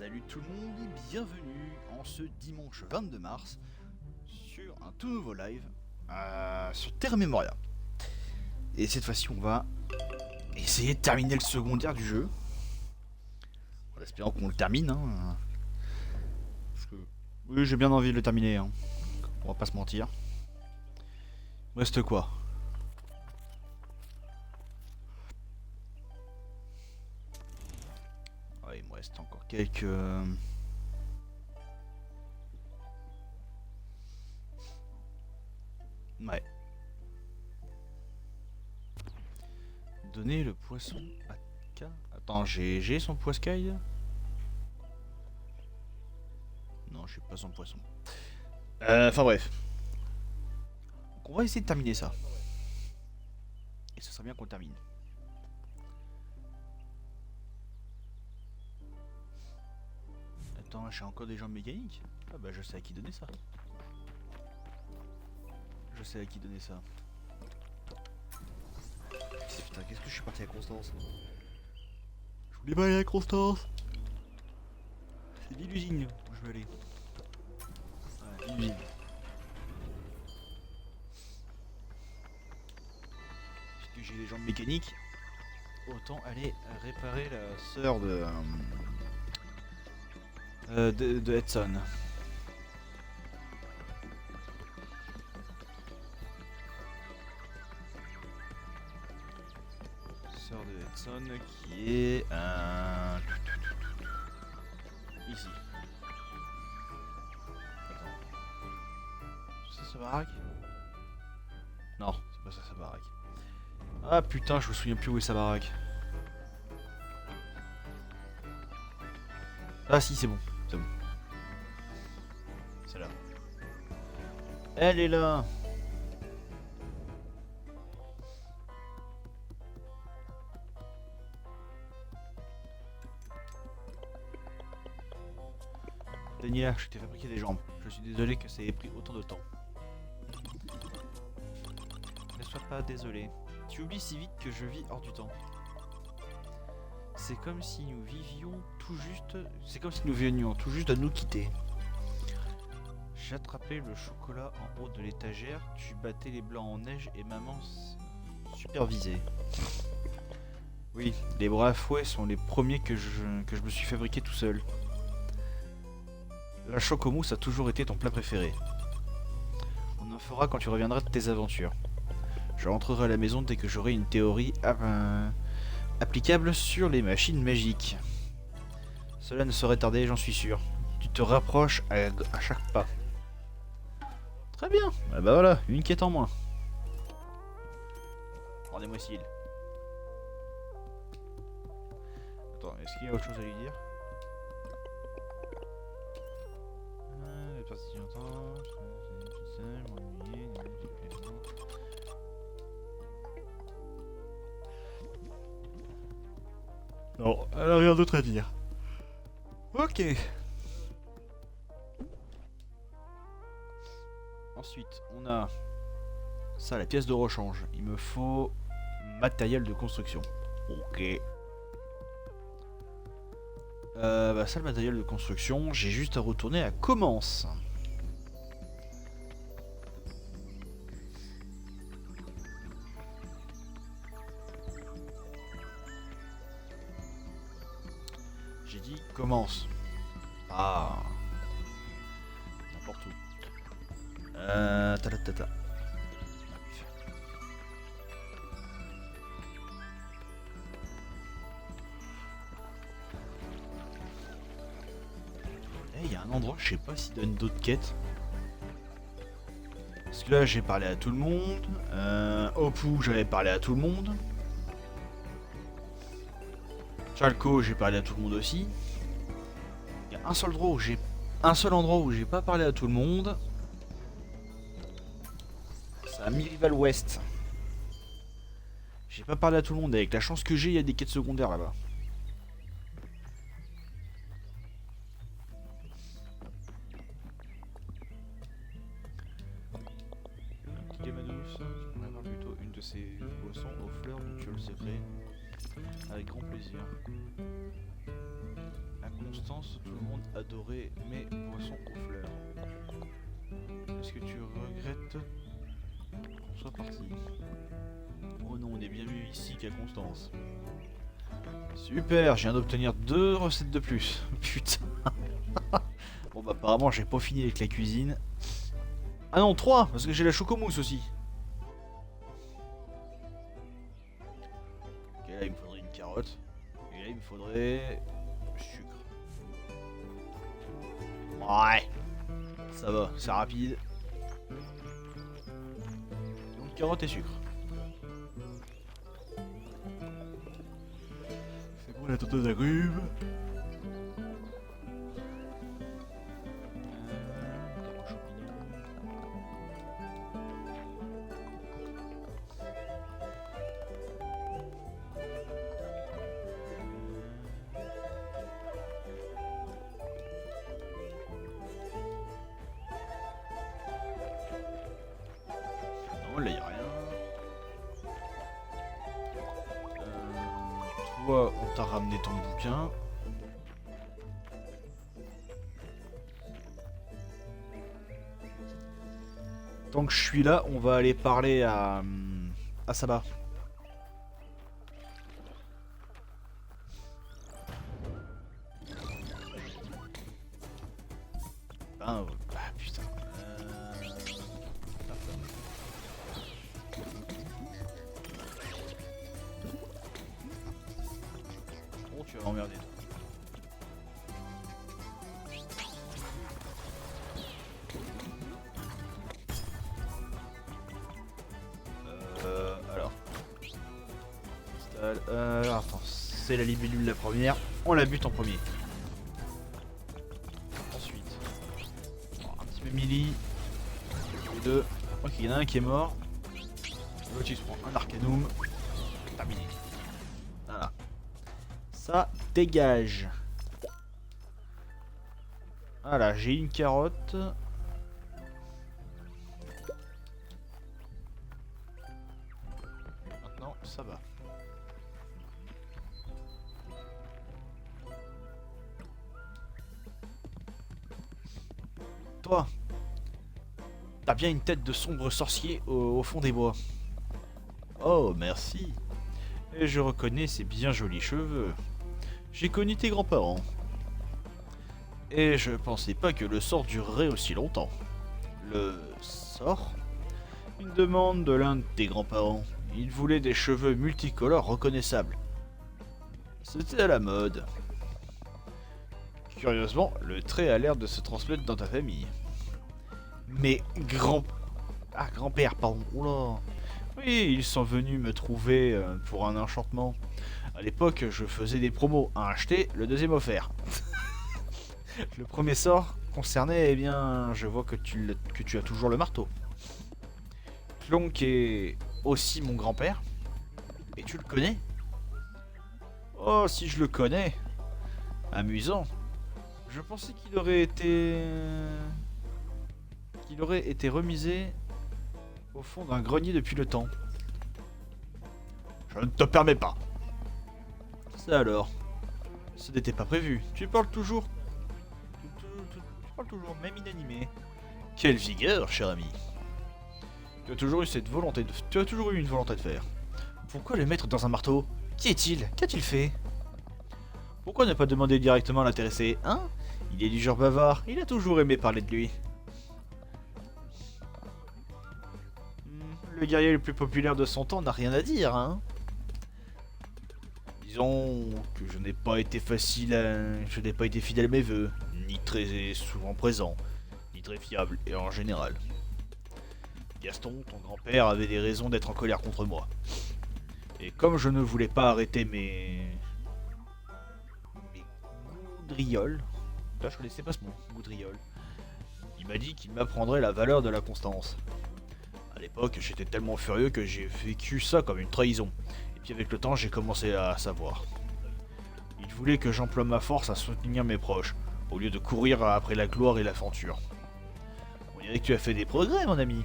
Salut tout le monde et bienvenue en ce dimanche 22 mars sur un tout nouveau live sur Terra Memoria. Et cette fois-ci on va essayer de terminer le secondaire du jeu. En espérant qu'on le termine. Parce que oui, j'ai bien envie de le terminer. On va pas se mentir. Il me reste quoi? Ouais, il me reste encore quelques... Ouais. Donner le poisson à K. Attends, j'ai son poiscaille? Non, j'ai pas son poisson. Enfin bref. Donc on va essayer de terminer ça. Et ce serait bien qu'on le termine. Attends, j'ai encore des jambes mécaniques? Ah bah je sais à qui donner ça. Je sais à qui donner ça. Putain, qu'est-ce que je suis parti à Constance? Je voulais pas aller à Constance. C'est l'usine où je veux aller. Ouais, l'usine. Puisque j'ai des jambes mécaniques, autant aller réparer la sœur de Edson. Sœur de Edson qui est ici. Attends. C'est sa baraque? Non, c'est pas ça sa baraque. Ah putain, je me souviens plus où est sa baraque. Ah si, c'est bon, c'est bon. C'est là. Elle est là. Daniela, je t'ai fabriqué des jambes. Je suis désolé que ça ait pris autant de temps. Ne sois pas désolé. Tu oublies si vite que je vis hors du temps. C'est comme si nous vivions tout juste... C'est comme si nous venions tout juste de nous quitter. J'ai attrapé le chocolat en haut de l'étagère, tu battais les blancs en neige et maman supervisait. Oui, les bras à fouet sont les premiers que je me suis fabriqué tout seul. La chocomousse a toujours été ton plat préféré. On en fera quand tu reviendras de tes aventures. Je rentrerai à la maison dès que j'aurai une théorie applicable sur les machines magiques. Cela ne saurait tarder, j'en suis sûr. Tu te rapproches à chaque pas. Très bien. Ah bah voilà, une quête en moins. Rendez-moi Syl. Attends, est-ce qu'il y a autre chose à lui dire? Non, elle a rien d'autre à dire. Ok. Ensuite, on a ça, la pièce de rechange. Il me faut matériel de construction. Ok. Bah ça, le matériel de construction, j'ai juste à retourner à Commence. J'ai dit Commence. Ah. N'importe où. Ta. Il y a un endroit, je sais pas s'il donne d'autres quêtes. Parce que là, j'ai parlé à tout le monde. Opou, j'avais parlé à tout le monde. Chalco, j'ai parlé à tout le monde aussi. Il y a un seul endroit où j'ai pas parlé à tout le monde. C'est à Mirival Ouest. J'ai pas parlé à tout le monde. Avec la chance que j'ai, il y a des quêtes secondaires là-bas. Plutôt une de ces poissons aux fleurs mutuelles secret. Avec grand plaisir. À Constance, tout le monde adorait mes poissons aux fleurs. Est-ce que tu regrettes qu'on soit parti? Oh non, on est bien mieux ici qu'à Constance. Super, je viens d'obtenir 2 recettes de plus. Putain. Bon bah apparemment j'ai pas fini avec la cuisine. Ah non, 3, parce que j'ai la chocomousse aussi. Ok, là il me faudrait une carotte. Et là il me faudrait sucre. Ouais, ça va, c'est rapide. Donc carotte et sucre. C'est bon la tondeuse agrumes. Non, là y'a rien. Toi, on t'a ramené ton bouquin. Tant que je suis là, on va aller parler à Saba. Ah putain. Bon, tu vas m'emmerder. Alors. Attends, c'est la libellule la première. On la bute en premier. Ensuite, un petit peu Millie. Les deux. Ok, il y en a un qui est mort. L'autre il se prend un arcanum. Terminé. Voilà. Ça dégage. Voilà, j'ai une carotte. Maintenant, ça va. Toi, t'as bien une tête de sombre sorcier au fond des bois. Oh, merci. Et je reconnais ces bien jolis cheveux. J'ai connu tes grands-parents. Et je pensais pas que le sort durerait aussi longtemps. Le sort? Une demande de l'un de tes grands-parents. Il voulait des cheveux multicolores reconnaissables. C'était à la mode. Curieusement, le trait a l'air de se transmettre dans ta famille. Mais grand-père, pardon. Oula. Oui, ils sont venus me trouver pour un enchantement. À l'époque, je faisais des promos. Un acheté, le deuxième offert. Le premier sort concernait, eh bien, je vois que tu as toujours le marteau. Clonk est aussi mon grand-père. Et tu le connais? Oh, si je le connais. Amusant. Je pensais qu'il aurait été... remisé au fond d'un grenier depuis le temps. Je ne te permets pas. Ça alors. Ce n'était pas prévu. Tu parles toujours... Tu parles toujours, même inanimé. Quelle vigueur, cher ami. Tu as toujours eu cette volonté de... Tu as toujours eu une volonté de faire. Pourquoi le mettre dans un marteau? Qui est-il? Qu'a-t-il fait? Pourquoi ne pas demander directement à l'intéressé, hein? Il est du genre bavard, il a toujours aimé parler de lui. Le guerrier le plus populaire de son temps n'a rien à dire, hein? Disons que je n'ai pas été fidèle à mes vœux, ni très souvent présent, ni très fiable, et en général. Gaston, ton grand-père, avait des raisons d'être en colère contre moi. Et comme je ne voulais pas arrêter mes goudrioles, là je connaissais pas ce mot, goudriole, il m'a dit qu'il m'apprendrait la valeur de la constance. À l'époque, j'étais tellement furieux que j'ai vécu ça comme une trahison. Et puis avec le temps, j'ai commencé à savoir. Il voulait que j'emploie ma force à soutenir mes proches, au lieu de courir après la gloire et l'aventure. On dirait que tu as fait des progrès, mon ami.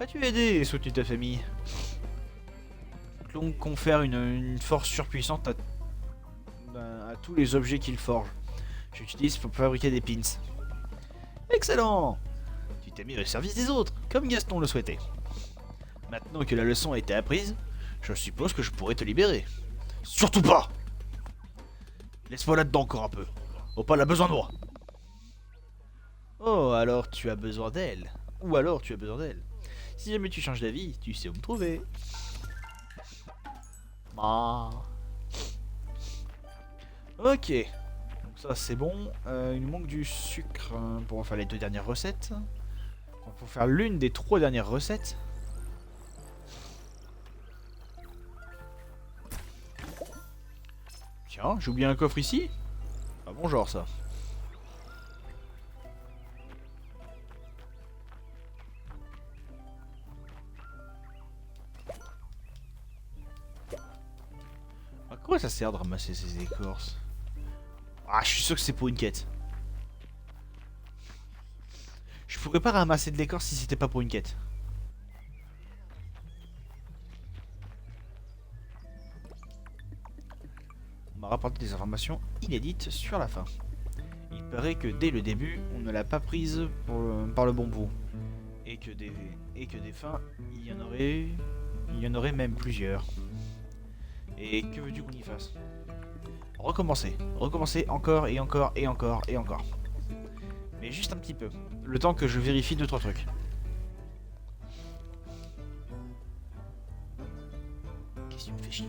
As-tu aidé et soutenu ta famille? Clonk confère une force surpuissante à tous les objets qu'il forge. J'utilise pour fabriquer des pins. Excellent! Tu t'es mis au service des autres, comme Gaston le souhaitait. Maintenant que la leçon a été apprise, je suppose que je pourrais te libérer. Surtout pas! Laisse-moi là-dedans encore un peu. Opal a besoin de moi. Oh, alors tu as besoin d'elle. Ou alors tu as besoin d'elle. Si jamais tu changes d'avis, tu sais où me trouver. Ah. Ok. Donc ça c'est bon. Il nous manque du sucre pour faire les 2 dernières recettes. Donc, pour faire l'une des 3 dernières recettes. Tiens, j'ai oublié un coffre ici. Ah bon genre ça. À quoi ça sert de ramasser ces écorces? Ah, je suis sûr que c'est pour une quête. Je pourrais pas ramasser de l'écorce si c'était pas pour une quête. On m'a rapporté des informations inédites sur la fin. Il paraît que dès le début, on ne l'a pas prise par le bon bout. Et que des fins, il y en aurait même plusieurs. Et que veux-tu qu'on y fasse? Recommencer. Recommencer encore et encore et encore et encore. Mais juste un petit peu. Le temps que je vérifie 2-3 trucs. Qu'est-ce que tu me fais chier?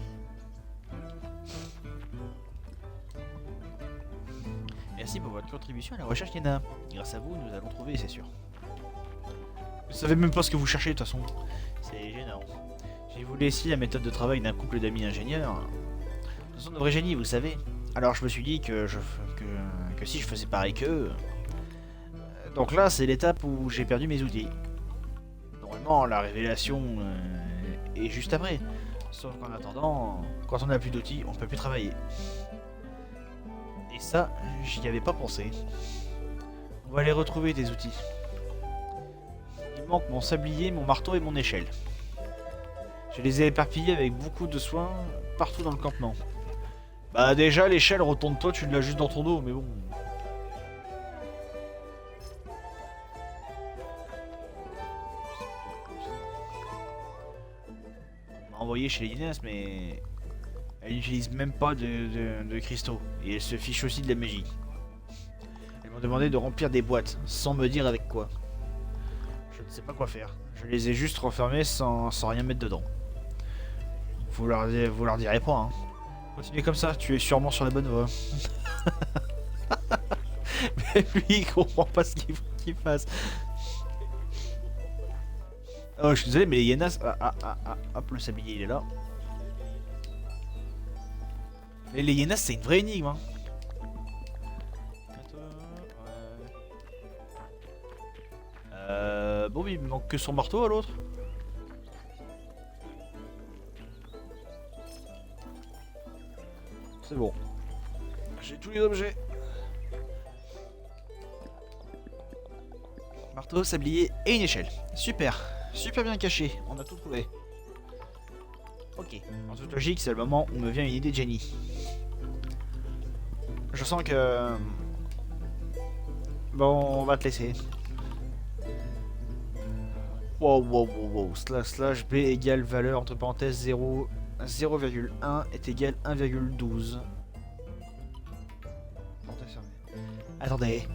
Merci pour votre contribution à la recherche Yéna. Grâce à vous, nous allons trouver, c'est sûr. Vous savez même pas ce que vous cherchez de toute façon. C'est gênant. J'ai voulu essayer la méthode de travail d'un couple d'amis ingénieurs. Ce sont de vrais génies, vous savez. Alors je me suis dit que si je faisais pareil qu'eux... Donc là, c'est l'étape où j'ai perdu mes outils. Normalement, la révélation est juste après. Sauf qu'en attendant, quand on n'a plus d'outils, on peut plus travailler. Et ça, j'y avais pas pensé. On va aller retrouver des outils. Il manque mon sablier, mon marteau et mon échelle. Je les ai éparpillés avec beaucoup de soin partout dans le campement. Bah déjà, l'échelle, retourne-toi, tu l'as juste dans ton dos, mais bon... Envoyée chez les Guinness, mais elle n'utilise même pas de cristaux. Et elle se fiche aussi de la magie. Elles m'ont demandé de remplir des boîtes, sans me dire avec quoi. Je ne sais pas quoi faire. Je les ai juste refermées sans rien mettre dedans. Vous leur direz pas, hein. Continuez comme ça, tu es sûrement sur la bonne voie. Mais lui, il comprend pas ce qu'il faut qu'il fasse. Oh, je suis désolé, mais les Yenas... hop, le sablier, il est là. Mais les Yenas, c'est une vraie énigme, hein. Bon, mais il me manque que son marteau à l'autre. C'est bon. J'ai tous les objets. Marteau, sablier et une échelle. Super. Super bien caché. On a tout trouvé. Ok. En toute logique, c'est le moment où me vient une idée de génie. Je sens que... Bon, on va te laisser. Wow. Slash B égale valeur entre parenthèses 0,1 est égal 1,12. Attendez.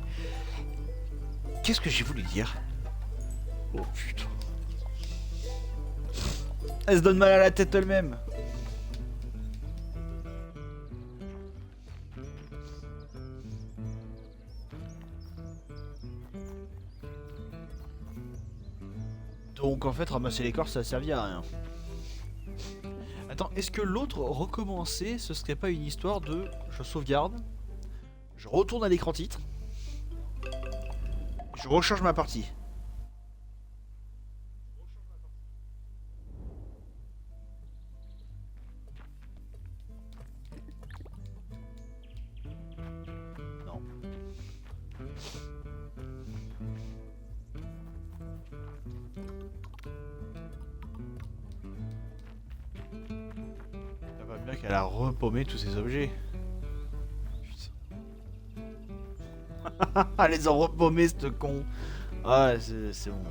Qu'est-ce que j'ai voulu dire? Oh putain. Elle se donne mal à la tête elle-même. Donc en fait ramasser les corps ça a servi à rien. Attends, est-ce que l'autre recommencer ce serait pas une histoire de je sauvegarde, je retourne à l'écran titre, je recharge ma partie. Non. Ça va bien qu'elle a repaumé tous ces objets. Putain. Ah, les ont repaumés, ce con. Ah, c'est bon.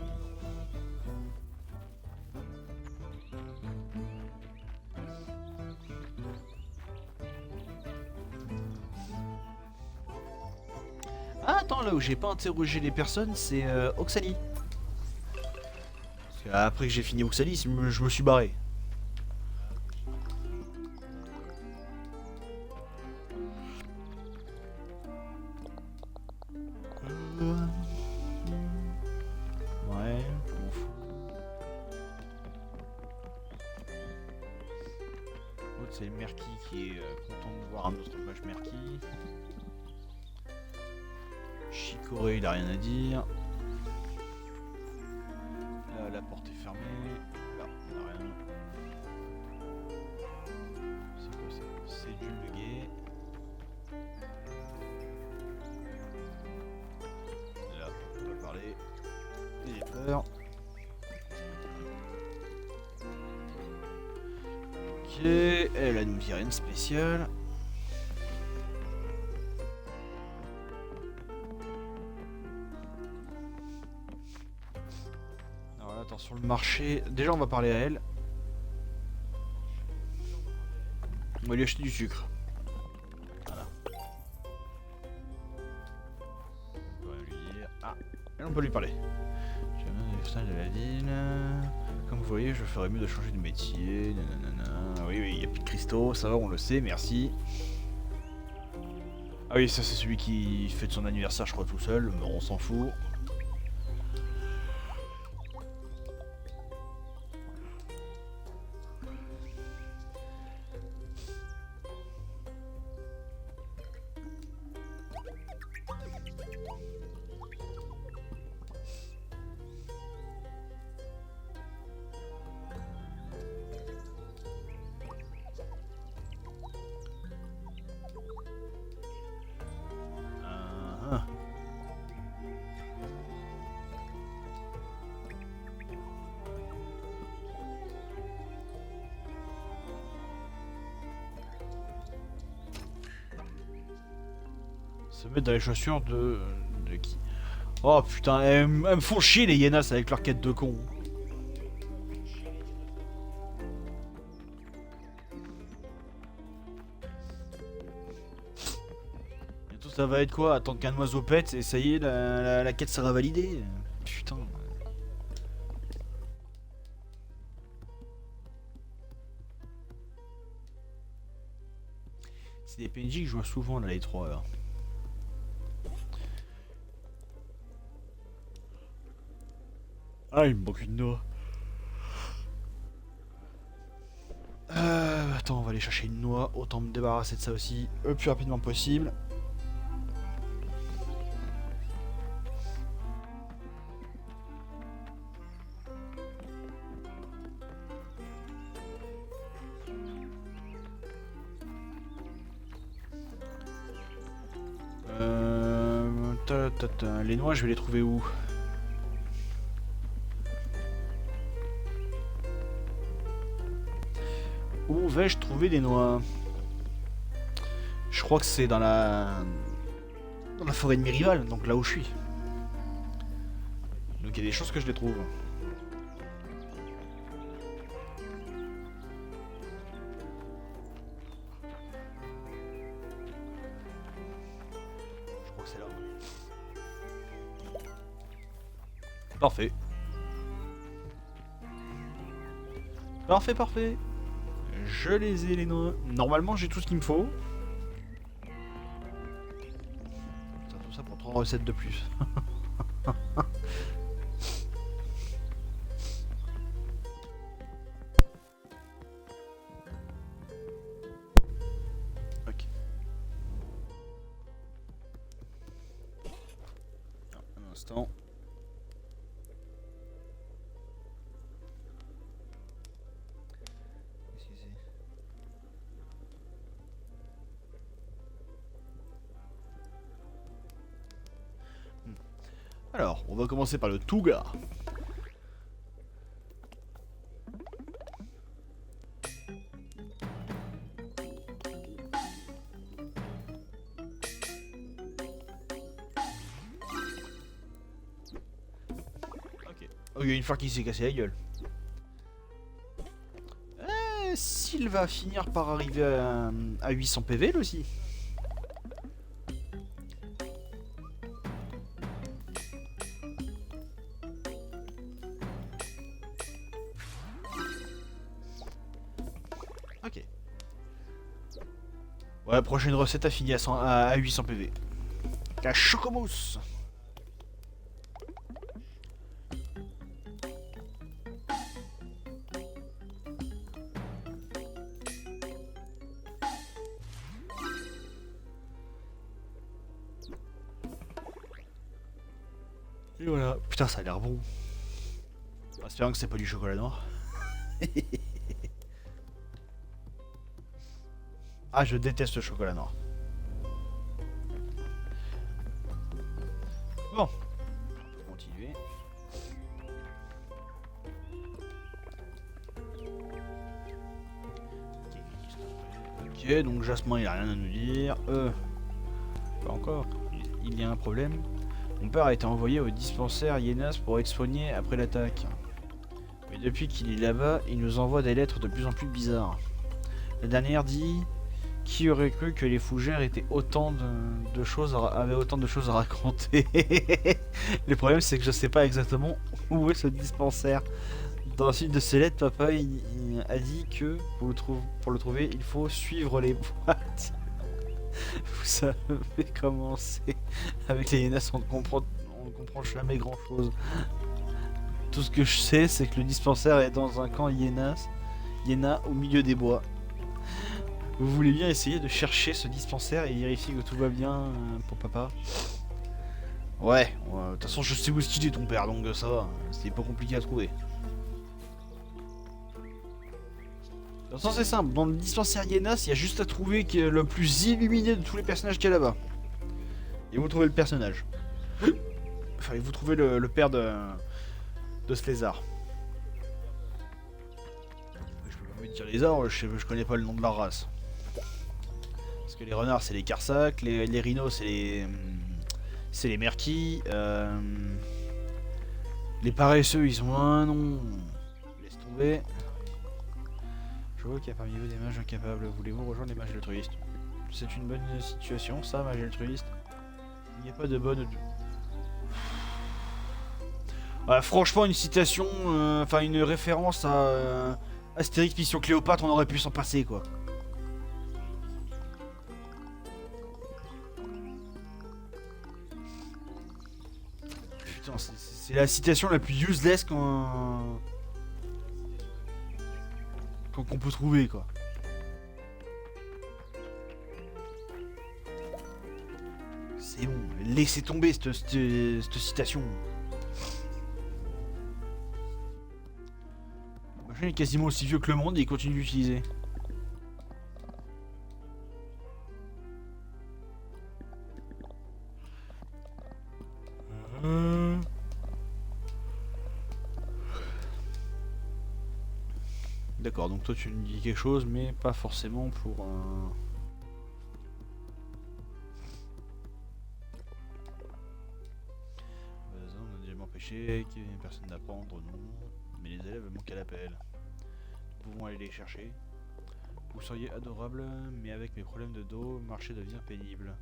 Ah, attends, là où j'ai pas interrogé les personnes, c'est Oxali. Parce qu'après que j'ai fini Oxali, je me suis barré. Ouais, je m'en fous. L'autre, c'est Merki qui est content de voir un autre mage Merki. Chicoré, il a rien à dire. Là, la porte est fermée. Là, on a rien. C'est quoi ça? C'est du bugué. Là, on peut pas parler. Il a peur. Ok, elle, nous dit rien de spécial. Alors là, attends, sur le marché. Déjà, on va parler à elle. On va lui acheter du sucre. Voilà. On va lui dire. Ah, et on peut lui parler. J'ai un de la ville. Comme vous voyez, je ferais mieux de changer de métier. Nanana. Oui, il n'y a plus de cristaux, ça va, on le sait, merci. Ah oui, ça c'est celui qui fête son anniversaire, je crois, tout seul, mais on s'en fout. Ah, ah. Se mettre dans les chaussures de qui? Oh putain, elles me font chier les Yenas avec leur quête de con. Bientôt ça va être quoi? Attendre qu'un oiseau pète et ça y est, la quête sera validée. Putain. C'est des PNJ que je vois souvent là, les trois là. Ah, il me manque une noix. Attends, on va aller chercher une noix. Autant me débarrasser de ça aussi le plus rapidement possible. Les noix, je vais les trouver où? Où vais-je trouver des noix? Je crois que c'est dans la forêt de Mirival, donc là où je suis. Donc il y a des chances que je les trouve. Je crois que c'est là. Parfait. Parfait, parfait. Je les ai les noix. Normalement j'ai tout ce qu'il me faut. Putain, tout ça pour 3 recettes de plus. Ok. Un instant. Qu'est-ce que c'est? Alors, on va commencer par le Touga. Oh, il y a une fleur qui s'est cassée la gueule. S'il va finir par arriver à 800 PV, lui aussi. Ok. Ouais, prochaine recette à finir à 800 PV. La chocomousse. Et voilà. Putain, ça a l'air bon. Espérons que c'est pas du chocolat noir. Ah, je déteste le chocolat noir. Bon, on peut continuer. Ok, donc Jasmin il a rien à nous dire. Pas encore. Il y a un problème. Mon père a été envoyé au dispensaire Yenas pour être soigné après l'attaque. Mais depuis qu'il est là-bas, il nous envoie des lettres de plus en plus bizarres. La dernière dit... Qui aurait cru que les fougères étaient avaient autant de choses à raconter. Le problème c'est que je sais pas exactement où est ce dispensaire. Dans une de ses lettres, papa il a dit que pour le trouver, il faut suivre les boîtes. Vous savez comment c'est. Avec les Yenas, on ne comprend jamais grand chose. Tout ce que je sais, c'est que le dispensaire est dans un camp Yéna au milieu des bois. Vous voulez bien essayer de chercher ce dispensaire et vérifier que tout va bien pour papa? Ouais, de toute façon je sais où est-ce qu'il est ton père, donc ça va, c'est pas compliqué à trouver. De toute façon c'est simple, dans le dispensaire Yenas, il y a juste à trouver le plus illuminé de tous les personnages qu'il y a là-bas. Et vous trouvez le personnage. Enfin, vous trouvez le père de ce lézard. Je peux pas me dire lézard, je connais pas le nom de leur race. Parce que les renards c'est les Karsak, les rhinos c'est les Merki, les paresseux ils ont un nom, laisse tomber. Je vois qu'il y a parmi vous des mages incapables, voulez-vous rejoindre les mages altruistes? C'est une bonne situation ça, mage altruiste. Il n'y a pas de bonne... franchement une citation, enfin une référence à Astérix Mission Cléopâtre, on aurait pu s'en passer quoi. C'est la citation la plus useless qu'on peut trouver quoi. C'est bon, laissez tomber cette citation. Le machin est quasiment aussi vieux que le monde et il continue d'utiliser. D'accord, donc toi tu me dis quelque chose, mais pas forcément pour un... On a déjà empêché, qu'il y ait personne d'apprendre, non. Mais les élèves manquent à l'appel. Nous pouvons aller les chercher. Vous seriez adorable, mais avec mes problèmes de dos, marcher devient pénible.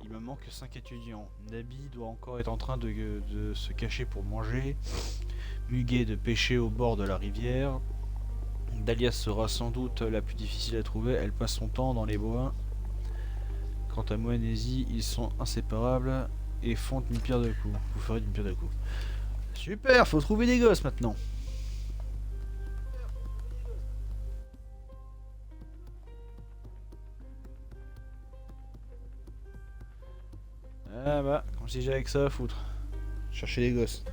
Il me manque 5 étudiants. Nabi doit encore être en train de se cacher pour manger. Muguet de pêcher au bord de la rivière. Dahlia sera sans doute la plus difficile à trouver, elle passe son temps dans les bois. Quant à Moine et Zi, ils sont inséparables et font d'une pierre deux coups. Vous ferez d'une pierre deux coups. Super, faut trouver des gosses maintenant. Ah bah, comme si j'avais que ça à foutre. Chercher des gosses.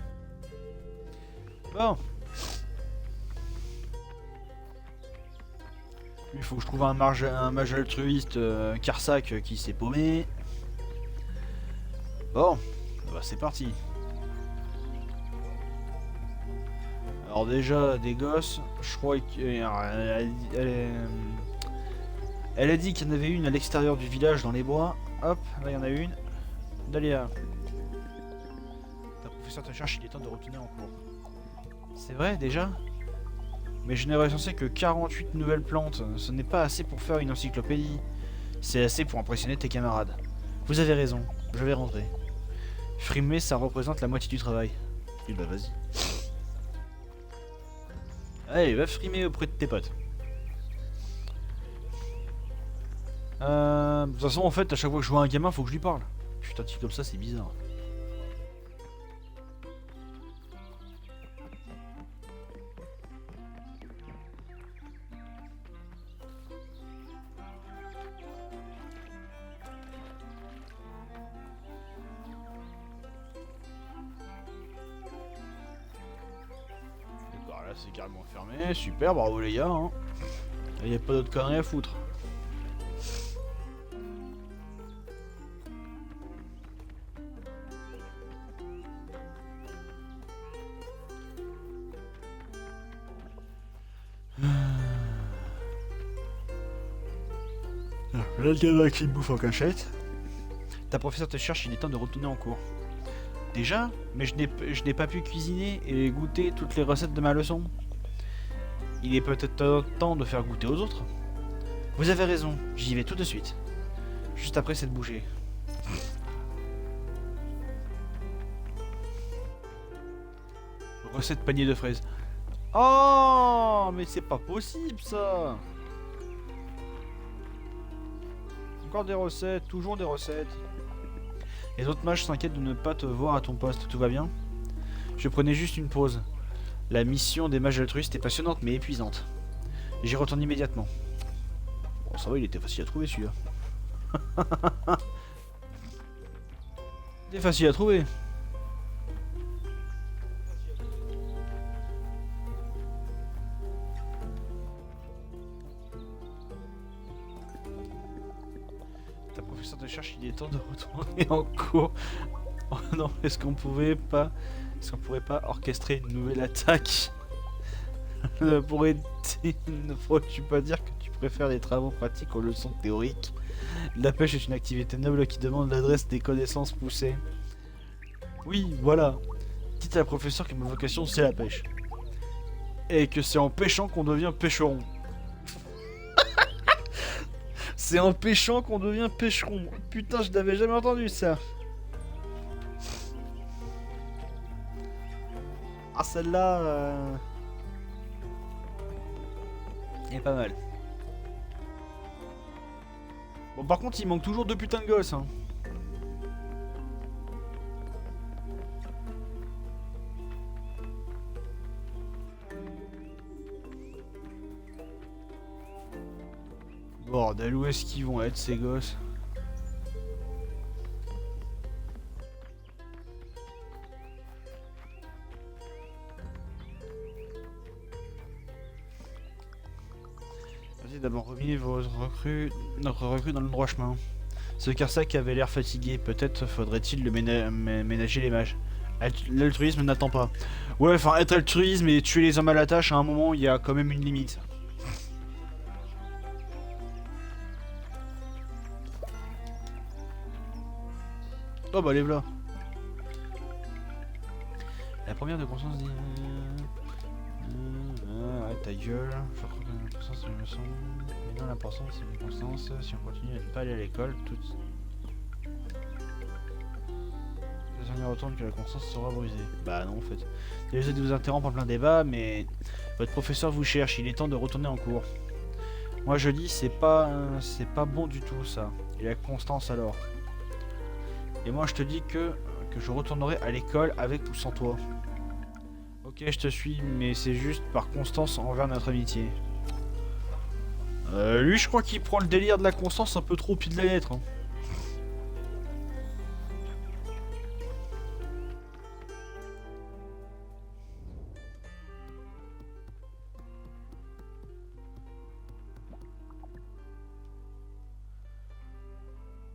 Bon. Il faut que je trouve un mage altruiste Karsak qui s'est paumé. Bon, bah c'est parti. Alors déjà, des gosses, je crois qu'elle elle a dit qu'il y en avait une à l'extérieur du village dans les bois. Hop, là il y en a une. Dahlia. Ta professeur te cherche, il est temps de retourner en cours. C'est vrai, déjà? Mais je n'ai recensé que 48 nouvelles plantes. Ce n'est pas assez pour faire une encyclopédie. C'est assez pour impressionner tes camarades. Vous avez raison, je vais rentrer. Frimer, ça représente la moitié du travail. Et bah vas-y. Allez, va frimer auprès de tes potes. De toute façon, en fait, à chaque fois que je vois un gamin, faut que je lui parle. Putain, dit comme ça, c'est bizarre. D'accord, là, c'est carrément fermé. Super, bravo les gars. Hein. Il n'y a pas d'autre conneries à foutre. Là, le gamin qui bouffe en cachette. Ta professeure te cherche, il est temps de retourner en cours. Déjà? Mais je n'ai pas pu cuisiner et goûter toutes les recettes de ma leçon. Il est peut-être temps de faire goûter aux autres. Vous avez raison, j'y vais tout de suite. Juste après cette bouchée. Recette panier de fraises. Oh, mais c'est pas possible ça. Encore des recettes, toujours des recettes. Les autres mages s'inquiètent de ne pas te voir à ton poste, tout va bien? Je prenais juste une pause. La mission des mages altruistes est passionnante mais épuisante. J'y retourne immédiatement. Bon, ça va, il était facile à trouver celui-là. Il est facile à trouver. Ta professeure te cherche, il est temps de retourner en cours. Oh non, est-ce qu'on pourrait pas orchestrer une nouvelle attaque? Ne pourrais-tu pas dire que tu préfères les travaux pratiques aux leçons théoriques? La pêche est une activité noble qui demande l'adresse des connaissances poussées. Oui, voilà. Dites à la professeure que ma vocation c'est la pêche. Et que c'est en pêchant qu'on devient pêcheron. C'est en pêchant qu'on devient pêcheron. Putain, je n'avais jamais entendu ça. Ah, celle-là... elle est pas mal. Bon, par contre, il manque toujours 2 putains de gosses. Hein. Bordel, où est-ce qu'ils vont être ces gosses? Vas-y, d'abord remis notre recrue dans le droit chemin. Ce Karsak avait l'air fatigué, peut-être faudrait-il le ménager les mages. L'altruisme n'attend pas. Ouais, enfin, être altruisme et tuer les hommes à la tâche, à un moment, il y a quand même une limite. Oh bah, les voilà. La première de conscience dit... ouais, ta gueule. Je crois que l'importance c'est une leçon. Mais non, l'importance c'est une constance. Si on continue à ne pas aller à l'école, toute... Ça n'y retourne que la constance sera brisée. Bah non, en fait. Désolé de vous interrompre en plein débat, mais... Votre professeur vous cherche, il est temps de retourner en cours. Moi je dis, c'est pas bon du tout, ça. Et la constance alors. Et moi je te dis que je retournerai à l'école avec ou sans toi. Ok, je te suis, mais c'est juste par constance envers notre amitié. Lui, je crois qu'il prend le délire de la constance un peu trop au pied de la lettre. Hein.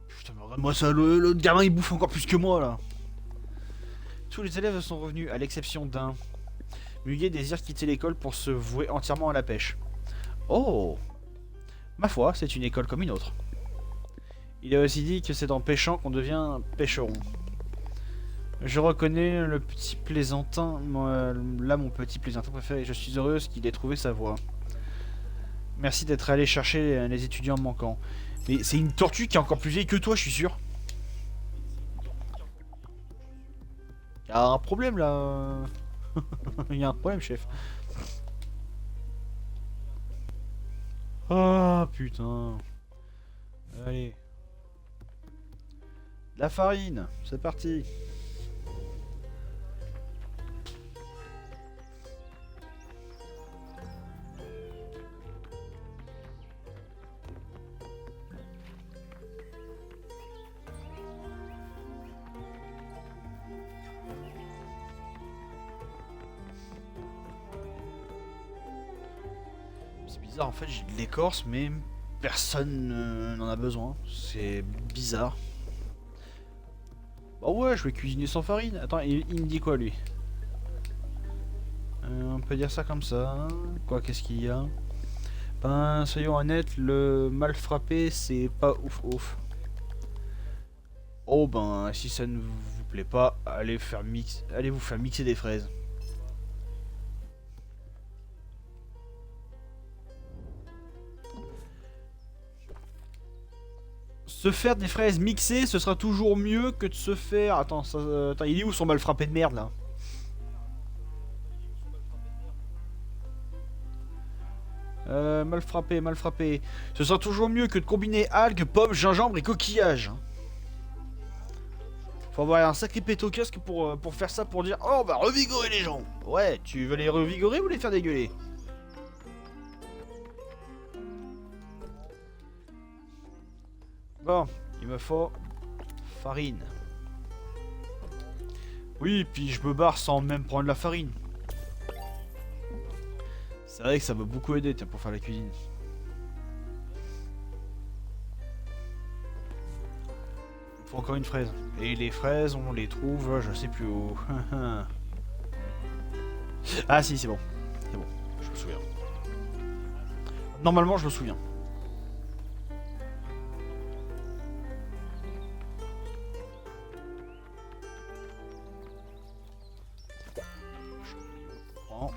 Putain, mais regarde-moi ça, le gamin il bouffe encore plus que moi là. Tous les élèves sont revenus, à l'exception d'un. Muguet désire quitter l'école pour se vouer entièrement à la pêche. Oh! Ma foi, c'est une école comme une autre. Il a aussi dit que c'est en pêchant qu'on devient pêcheron. Je reconnais le petit plaisantin, là mon petit plaisantin préféré. Je suis heureuse qu'il ait trouvé sa voie. Merci d'être allé chercher les étudiants manquants. Mais c'est une tortue qui est encore plus vieille que toi, je suis sûr. Y a un problème là. Y a un problème, chef. Ah putain. Allez. La farine, c'est parti. C'est bizarre, en fait j'ai de l'écorce mais personne n'en a besoin. C'est bizarre. Bah ouais, je vais cuisiner sans farine. Attends, il me dit quoi lui? On peut dire ça comme ça. Quoi, qu'est-ce qu'il y a? Ben, soyons honnêtes, le mal frappé, c'est pas ouf ouf. Oh ben, si ça ne vous plaît pas, allez vous faire mixer des fraises. Se faire des fraises mixées, ce sera toujours mieux que de se faire... Attends, attends, il est où son mal frappé de merde là? Mal frappé, mal frappé. Ce sera toujours mieux que de combiner algues, pommes, gingembre et coquillages. Faut avoir un sacré pète au casque pour faire ça, pour dire oh, on va revigorer les gens. Ouais, tu veux les revigorer ou les faire dégueuler? Bon, il me faut farine. Oui, puis je me barre sans même prendre la farine. C'est vrai que ça va beaucoup aider tiens, pour faire la cuisine. Il faut encore une fraise. Et les fraises, on les trouve, je sais plus où. Ah si, c'est bon. C'est bon, je me souviens. Normalement, je me souviens. Je prends.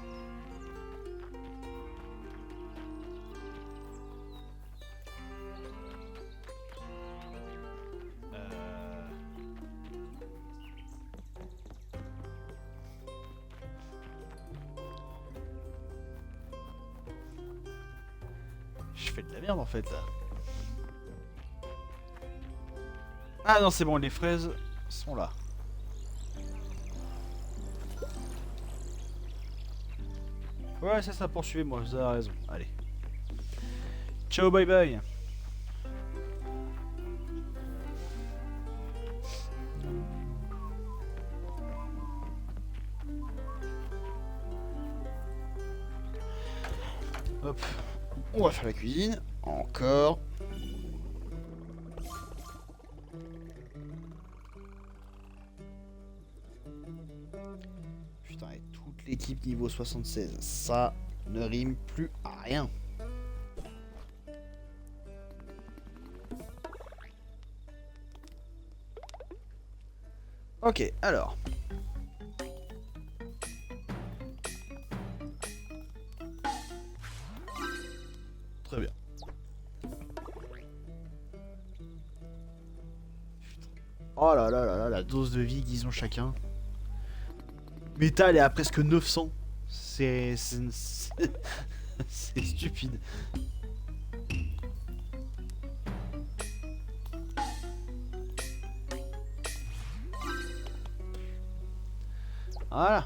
Je fais de la merde en fait là. Ah non, c'est bon, les fraises sont là. Ouais, c'est ça, poursuivez-moi, vous avez raison. Allez. Ciao, bye bye. Hop. On va faire la cuisine. Encore. Putain, et toute l'équipe niveau 76. Ça ne rime plus à rien. Ok, alors. Très bien. Oh là là là là, la dose de vie qu'ils ont chacun. Métal est à presque 900. C'est stupide. Voilà.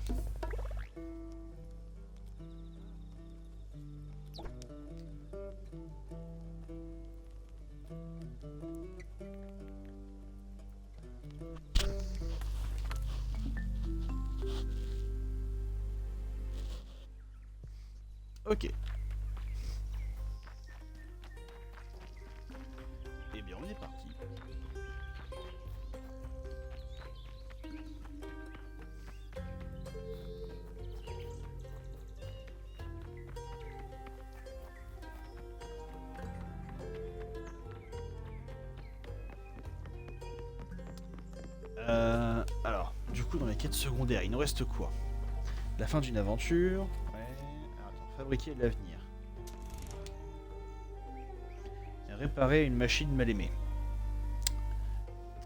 Ok. Eh bien, on est parti. Alors, du coup, dans les quêtes secondaires, il nous reste quoi? La fin d'une aventure. Ouais. Alors, attends, fabriquer l'avenir. Réparer une machine mal aimée.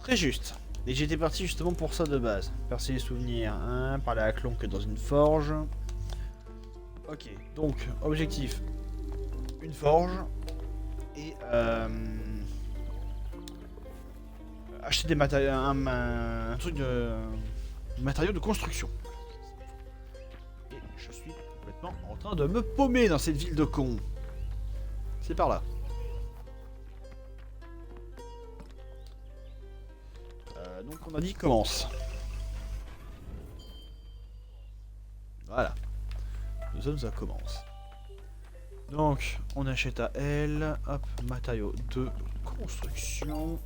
Très juste. Et j'étais parti justement pour ça de base. Percer les souvenirs, hein, parler à Clonk dans une forge. Ok, donc objectif, une forge. Et acheter des matériaux, un truc de matériaux de construction. Et je suis complètement en train de me paumer dans cette ville de cons. C'est par là. Donc on a dit commence. Voilà. Nous sommes à commence. Donc on achète à elle. Hop, matériaux de construction.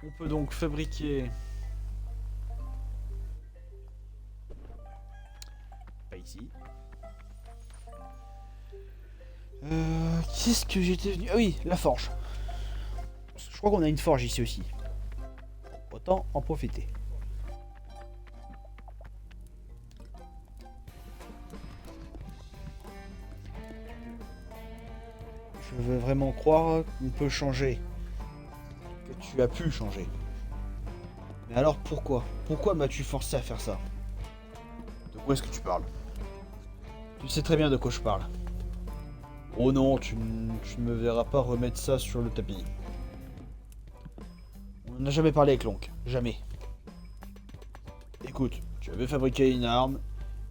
On peut donc fabriquer. Pas ici. Qu'est-ce que j'étais venu. Ah oui, la forge. Je crois qu'on a une forge ici aussi. Autant en profiter. Je veux vraiment croire qu'on peut changer. Que tu as pu changer. Mais alors pourquoi? Pourquoi m'as-tu forcé à faire ça? De quoi est-ce que tu parles? Tu sais très bien de quoi je parle. Oh non, tu ne me verras pas remettre ça sur le tapis. On n'a jamais parlé avec l'oncle. Jamais. Écoute, tu avais fabriqué une arme,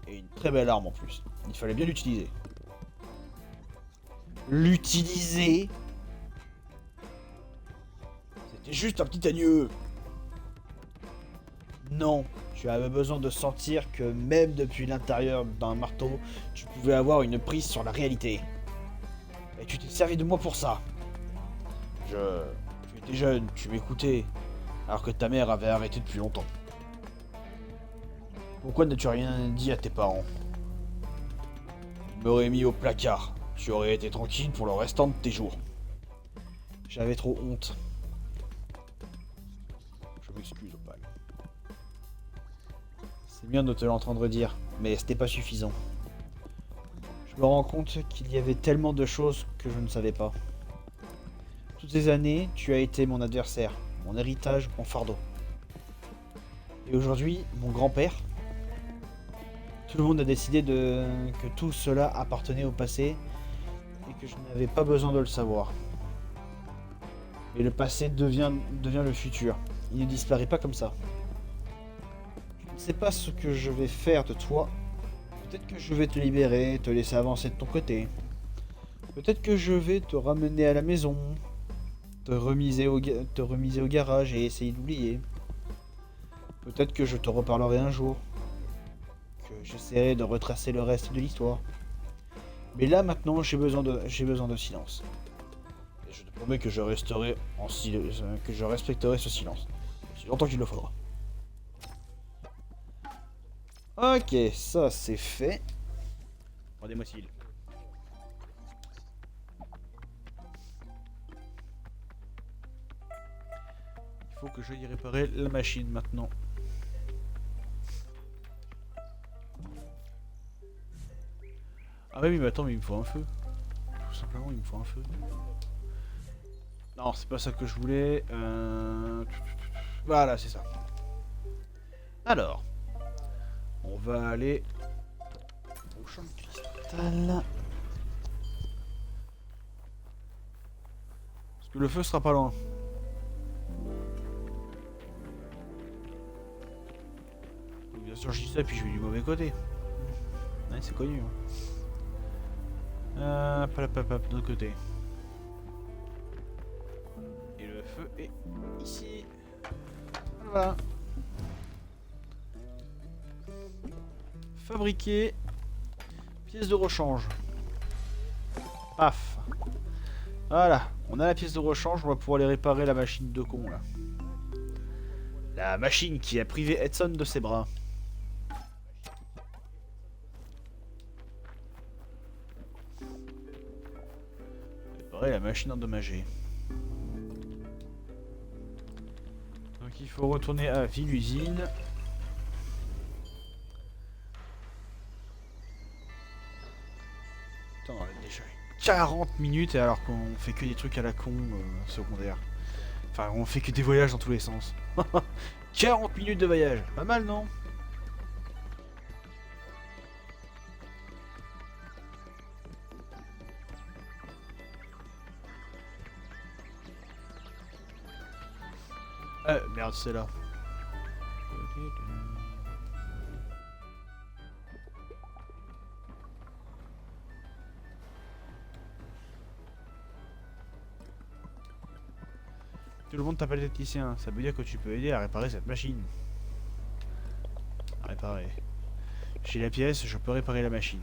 et une très belle arme en plus. Il fallait bien l'utiliser. L'utiliser? C'était juste un petit agneux. Non, tu avais besoin de sentir que même depuis l'intérieur d'un marteau, tu pouvais avoir une prise sur la réalité. Et tu t'es servi de moi pour ça. Tu étais jeune, tu m'écoutais, alors que ta mère avait arrêté depuis longtemps. Pourquoi n'as-tu rien dit à tes parents? Ils m'auraient mis au placard. Tu aurais été tranquille pour le restant de tes jours. J'avais trop honte. Je m'excuse, Opal. C'est bien de te l'entendre dire, mais c'était pas suffisant. Je me rends compte qu'il y avait tellement de choses que je ne savais pas. Toutes ces années, tu as été mon adversaire, mon héritage, mon fardeau. Et aujourd'hui, mon grand-père, tout le monde a décidé que tout cela appartenait au passé et que je n'avais pas besoin de le savoir. Mais le passé devient le futur. Il ne disparaît pas comme ça. Je ne sais pas ce que je vais faire de toi. Peut-être que je vais te libérer, te laisser avancer de ton côté. Peut-être que je vais te ramener à la maison, te remiser au garage et essayer d'oublier. Peut-être que je te reparlerai un jour, que j'essaierai de retracer le reste de l'histoire. Mais là maintenant, j'ai besoin de silence. Et je te promets que je resterai en silence, que je respecterai ce silence, aussi longtemps qu'il le faudra. Ok, ça c'est fait. Rendez-moi Cyril. Il faut que j'aille réparer la machine maintenant. Ah oui, mais attends, mais il me faut un feu. Tout simplement, il me faut un feu. Non, c'est pas ça que je voulais. Voilà, c'est ça. Alors, on va aller au champ de cristal. Parce que le feu sera pas loin. Bien sûr, je dis ça, puis je vais du mauvais côté. Ouais, c'est connu. Hop, de l'autre côté. Et le feu est ici. Voilà. Fabriquer. Pièce de rechange. Paf. Voilà. On a la pièce de rechange. On va pouvoir aller réparer la machine de con là. La machine qui a privé Edson de ses bras. Réparer la machine endommagée. Donc il faut retourner à Ville-Usine. Putain, on a déjà 40 minutes et alors qu'on fait que des trucs à la con secondaire. Enfin, on fait que des voyages dans tous les sens. 40 minutes de voyage, pas mal non? Merde, c'est là. Tout le monde t'appelle technicien, ça veut dire que tu peux aider à réparer cette machine. À réparer. J'ai la pièce, je peux réparer la machine.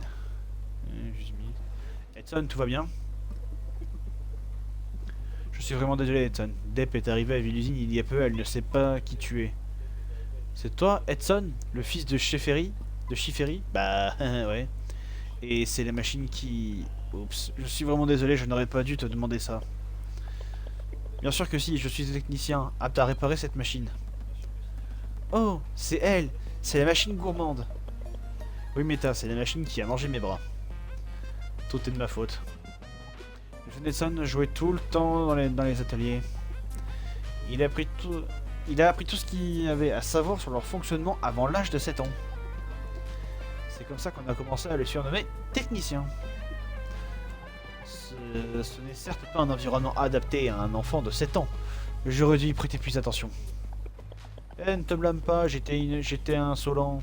Juste une minute. Edson, tout va bien? Je suis vraiment désolé, Edson. Depp est arrivé à Ville-Usine il y a peu, elle ne sait pas qui tu es. C'est toi, Edson, le fils de Sheferi? De Shiferi? Bah, ouais. Et c'est la machine qui... Oups, je suis vraiment désolé, je n'aurais pas dû te demander ça. Bien sûr que si, je suis technicien, apte à réparer cette machine. Oh, c'est elle! C'est la machine gourmande! Oui, Meta, c'est la machine qui a mangé mes bras. Tout est de ma faute. Le jeune Edson jouait tout le temps dans les ateliers. Il a appris tout ce qu'il avait à savoir sur leur fonctionnement avant l'âge de 7 ans. C'est comme ça qu'on a commencé à le surnommer technicien. Ce n'est certes pas un environnement adapté à un enfant de 7 ans. J'aurais dû y prêter plus attention. Eh, ne te blâme pas, j'étais insolent.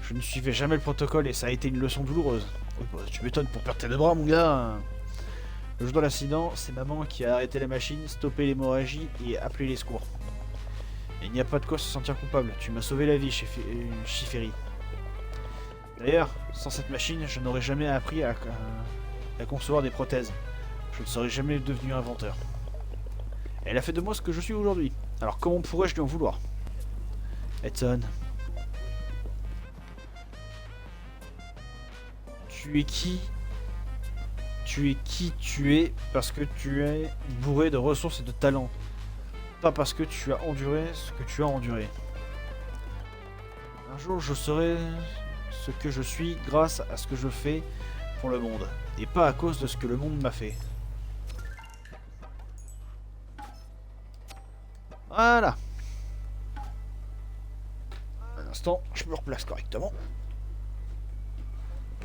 Je ne suivais jamais le protocole et ça a été une leçon douloureuse. Oui, bah, tu m'étonnes pour perdre tes deux bras, mon gars. Le jour de l'accident, c'est maman qui a arrêté la machine, stoppé l'hémorragie et appelé les secours. Il n'y a pas de quoi se sentir coupable. Tu m'as sauvé la vie, Shiferi. D'ailleurs, sans cette machine, je n'aurais jamais appris à concevoir des prothèses. Je ne serais jamais devenu inventeur. Elle a fait de moi ce que je suis aujourd'hui. Alors comment pourrais-je lui en vouloir? Edson. Tu es qui? Tu es qui tu es parce que tu es bourré de ressources et de talents. Pas parce que tu as enduré ce que tu as enduré. Un jour, je serai ce que je suis grâce à ce que je fais pour le monde. Et pas à cause de ce que le monde m'a fait. Voilà. Un instant, je me replace correctement.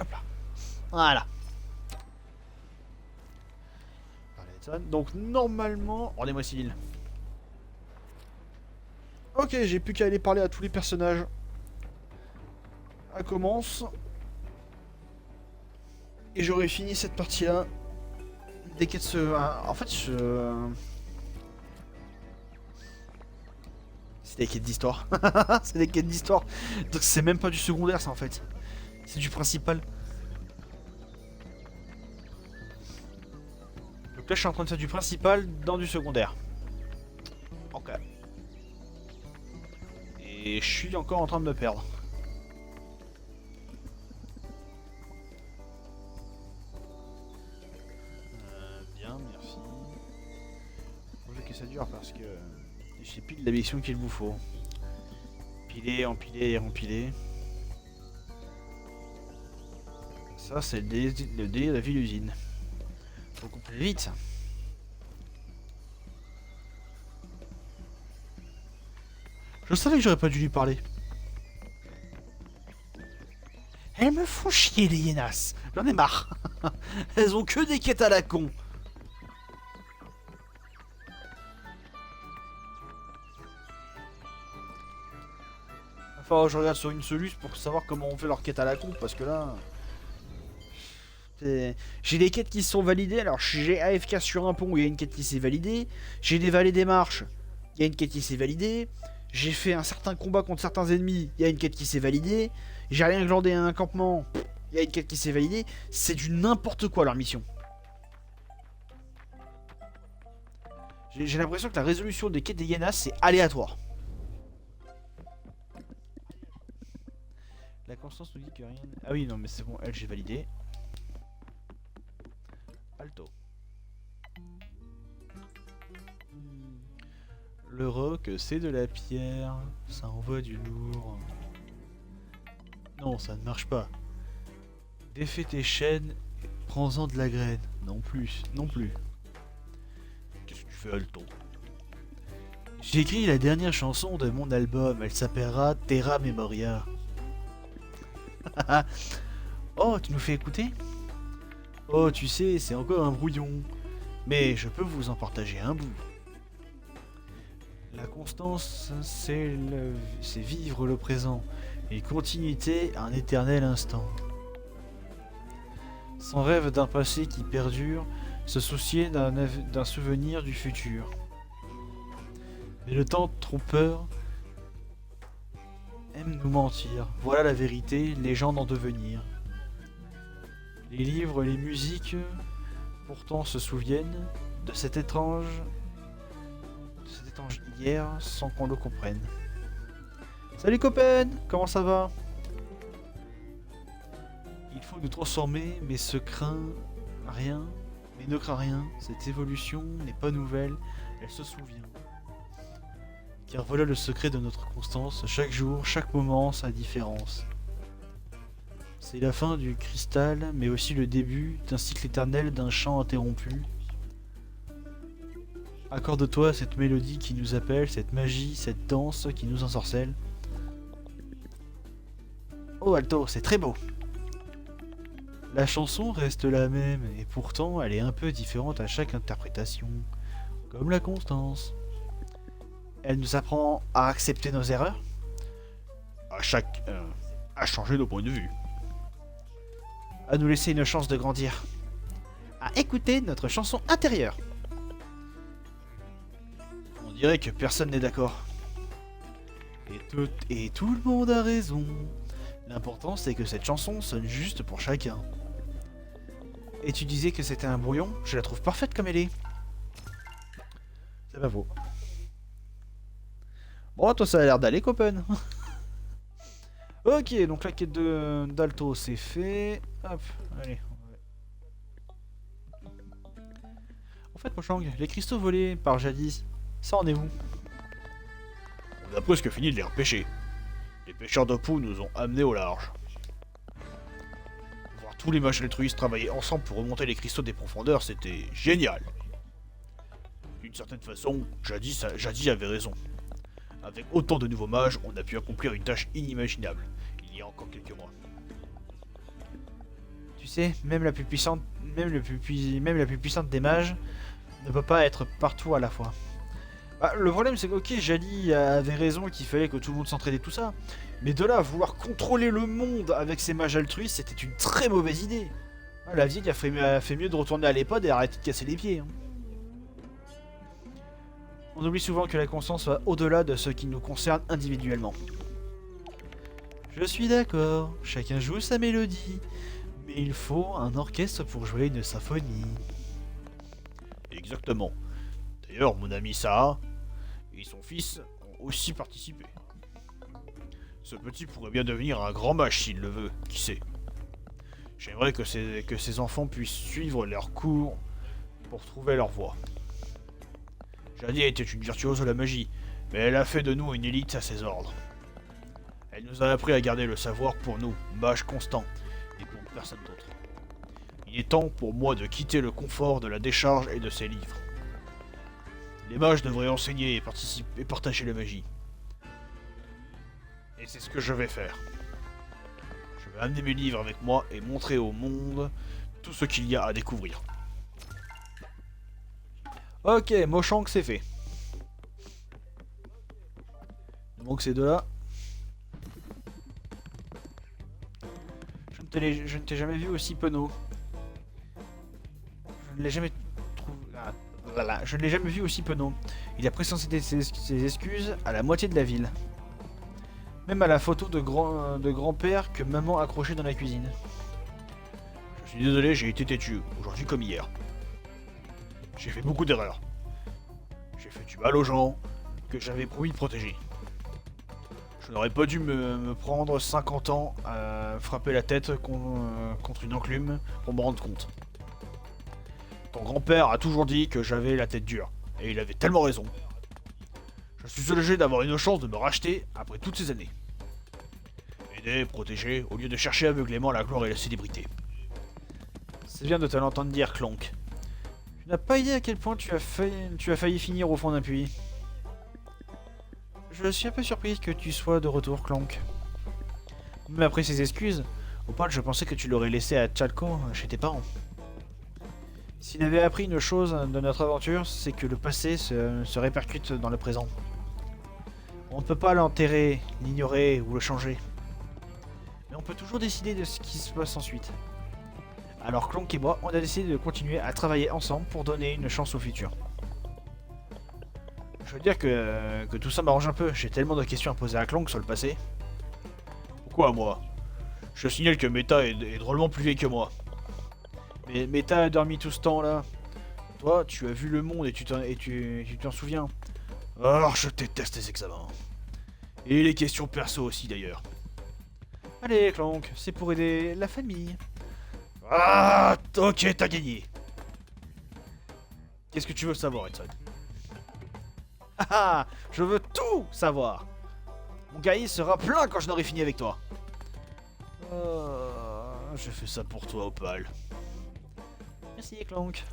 Hop là. Voilà. Donc normalement... Rendez-moi civil. Ok, j'ai plus qu'à aller parler à tous les personnages. Ça commence. Et j'aurai fini cette partie-là. Des quêtes se... En fait, c'est des quêtes d'histoire. C'est des quêtes d'histoire. Donc c'est même pas du secondaire, ça, en fait. C'est du principal. Donc là, je suis en train de faire du principal dans du secondaire. Ok. Et je suis encore en train de me perdre. Bien, merci. Faut que ça dure parce que j'ai pile la mission qu'il vous faut. Empiler, empiler et rempiler. Ça, c'est le délire de la ville-usine. Faut qu'on plaît vite. Je savais que j'aurais pas dû lui parler. Elles me font chier les hyénas. J'en ai marre. Elles ont que des quêtes à la con. Enfin, je regarde sur une Solus pour savoir comment on fait leur quête à la con parce que là... J'ai des quêtes qui sont validées. Alors j'ai AFK sur un pont où il y a une quête qui s'est validée. J'ai des vallées des marches. Il y a une quête qui s'est validée. J'ai fait un certain combat contre certains ennemis. Il y a une quête qui s'est validée. J'ai rien glandé à un campement. Il y a une quête qui s'est validée. C'est du n'importe quoi leur mission. J'ai l'impression que la résolution des quêtes des hyénas c'est aléatoire. La constance nous dit que rien... Ah oui non mais c'est bon, elle j'ai validé. Alto. Le roc, c'est de la pierre. Ça envoie du lourd. Non, ça ne marche pas. Défais tes chaînes, prends-en de la graine. Non plus, non plus. Qu'est-ce que tu fais, Alto? J'ai écrit la dernière chanson de mon album. Elle s'appellera Terra Memoria. Oh, tu nous fais écouter? Oh, tu sais, c'est encore un brouillon. Mais je peux vous en partager un bout. La constance, c'est vivre le présent. Et continuité, un éternel instant. Sans rêve d'un passé qui perdure, se soucier d'un souvenir du futur. Mais le temps trompeur aime nous mentir. Voilà la vérité, légende en devenir. Les livres, les musiques, pourtant se souviennent de cet étrange hier sans qu'on le comprenne. Salut copain, comment ça va? Il faut nous transformer, mais ne craint rien. Cette évolution n'est pas nouvelle, elle se souvient. Car voilà le secret de notre constance, chaque jour, chaque moment, sa différence. C'est la fin du cristal, mais aussi le début d'un cycle éternel d'un chant interrompu. Accorde-toi cette mélodie qui nous appelle, cette magie, cette danse qui nous ensorcelle. Oh Alto, c'est très beau. La chanson reste la même, et pourtant elle est un peu différente à chaque interprétation, comme la constance. Elle nous apprend à accepter nos erreurs, à changer nos points de vue, à nous laisser une chance de grandir, à écouter notre chanson intérieure. On dirait que personne n'est d'accord. Et tout le monde a raison. L'important c'est que cette chanson sonne juste pour chacun. Et tu disais que c'était un brouillon, je la trouve parfaite comme elle est. C'est pas faux. Bon, toi ça a l'air d'aller, copain. Ok, donc la quête d'Alto c'est fait. Hop, allez. En fait, Mochang, les cristaux volés par jadis, ça en est où? On a presque fini de les repêcher. Les pêcheurs de poux nous ont amenés au large. Voir tous les mages altruistes travailler ensemble pour remonter les cristaux des profondeurs, c'était génial. D'une certaine façon, Jadis avait raison. Avec autant de nouveaux mages, on a pu accomplir une tâche inimaginable, il y a encore quelques mois. Tu sais, même la plus puissante des mages ne peut pas être partout à la fois. Bah, le problème c'est que ok, Jali avait raison qu'il fallait que tout le monde s'entraidait tout ça, mais de là à vouloir contrôler le monde avec ses mages altruistes, c'était une très mauvaise idée. Ah, la vieille a fait mieux de retourner à l'EHPAD et arrêter de casser les pieds. Hein. On oublie souvent que la conscience va au-delà de ce qui nous concerne individuellement. Je suis d'accord, chacun joue sa mélodie, mais il faut un orchestre pour jouer une symphonie. Exactement. D'ailleurs, mon ami Saha et son fils ont aussi participé. Ce petit pourrait bien devenir un grand mage s'il le veut, qui sait. J'aimerais que ses enfants puissent suivre leurs cours pour trouver leur voie. Jadis était une virtuose de la magie, mais elle a fait de nous une élite à ses ordres. Elle nous a appris à garder le savoir pour nous, mages constants, et pour personne d'autre. Il est temps pour moi de quitter le confort de la décharge et de ses livres. Les mages devraient enseigner et partager la magie. Et c'est ce que je vais faire. Je vais amener mes livres avec moi et montrer au monde tout ce qu'il y a à découvrir. Ok, Mochang c'est fait. Il manque ces deux-là. Je ne t'ai jamais vu aussi penaud. Je ne l'ai jamais trouvé... Ah, voilà, je ne l'ai jamais vu aussi penaud. Il a présenté ses excuses à la moitié de la ville. Même à la photo de grand-père que maman accrochait dans la cuisine. Je suis désolé, j'ai été têtu, aujourd'hui comme hier. J'ai fait beaucoup d'erreurs. J'ai fait du mal aux gens que j'avais promis de protéger. Je n'aurais pas dû me prendre 50 ans à frapper la tête contre une enclume pour me rendre compte. Ton grand-père a toujours dit que j'avais la tête dure, et il avait tellement raison. Je suis soulagé d'avoir une chance de me racheter après toutes ces années. Aider, protéger, au lieu de chercher aveuglément la gloire et la célébrité. C'est bien de te l'entendre dire, Clonk. Tu n'as pas idée à quel point tu as failli finir au fond d'un puits. Je suis un peu surprise que tu sois de retour, Clonk. Même après ces excuses, au point je pensais que tu l'aurais laissé à Chalco, chez tes parents. S'il avait appris une chose de notre aventure, c'est que le passé se répercute dans le présent. On ne peut pas l'enterrer, l'ignorer ou le changer. Mais on peut toujours décider de ce qui se passe ensuite. Alors Clonk et moi, on a décidé de continuer à travailler ensemble pour donner une chance au futur. Je veux dire que tout ça m'arrange un peu, j'ai tellement de questions à poser à Clonk sur le passé. Pourquoi moi? Je signale que Meta est drôlement plus vieille que moi. Mais Meta a dormi tout ce temps-là. Toi, tu as vu le monde et tu t'en souviens. Oh, je déteste les examens. Et les questions perso aussi d'ailleurs. Allez, Clonk, c'est pour aider la famille. Ah, ok, t'as gagné. Qu'est-ce que tu veux savoir, Edson? Ah ah, je veux tout savoir. Mon cahier sera plein quand je n'aurai fini avec toi. Je fais ça pour toi, Opal. Merci, Clonk.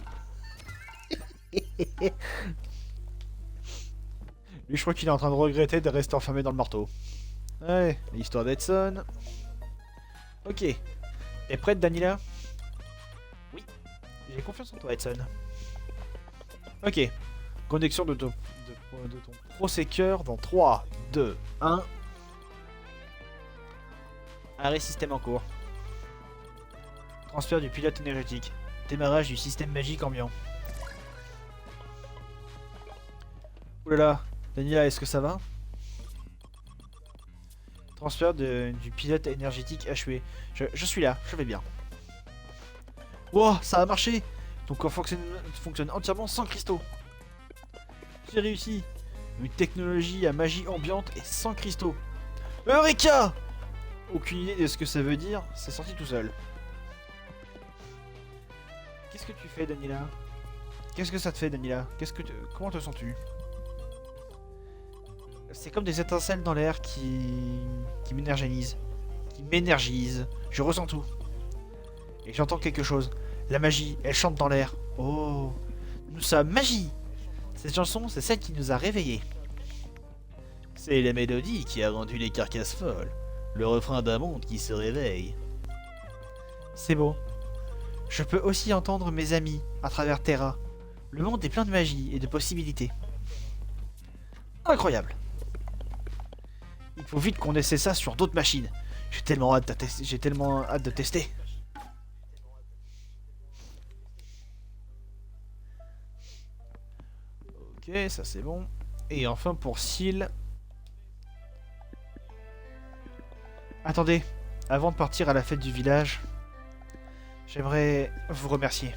Lui, je crois qu'il est en train de regretter de rester enfermé dans le marteau. Ouais, l'histoire d'Edson. Ok. T'es prête, Daniela? Oui. J'ai confiance en toi, Edson. Ok. Connexion de ton processeur dans 3, 2, 1. Arrêt système en cours. Transfert du pilote énergétique. Démarrage du système magique ambiant. Oulala, Daniela, est-ce que ça va? Transfert du pilote énergétique achevé. Je suis là, je vais bien. Wow, ça a marché! Donc on fonctionne entièrement sans cristaux. J'ai réussi. Une technologie à magie ambiante et sans cristaux. Eureka! Aucune idée de ce que ça veut dire, c'est sorti tout seul. Qu'est-ce que tu fais, Daniela? Qu'est-ce que ça te fait, Daniela? Comment te sens-tu? C'est comme des étincelles dans l'air qui m'énergisent. Qui m'énergisent. Je ressens tout. Et j'entends quelque chose. La magie, elle chante dans l'air. Oh, nous sommes magie. Cette chanson, c'est celle qui nous a réveillés. C'est la mélodie qui a rendu les carcasses folles. Le refrain d'un monde qui se réveille. C'est beau. Je peux aussi entendre mes amis à travers Terra. Le monde est plein de magie et de possibilités. Incroyable. Il faut vite qu'on essaie ça sur d'autres machines. J'ai tellement hâte de tester. Ok, ça c'est bon. Et enfin pour Seal. Attendez, avant de partir à la fête du village, j'aimerais vous remercier.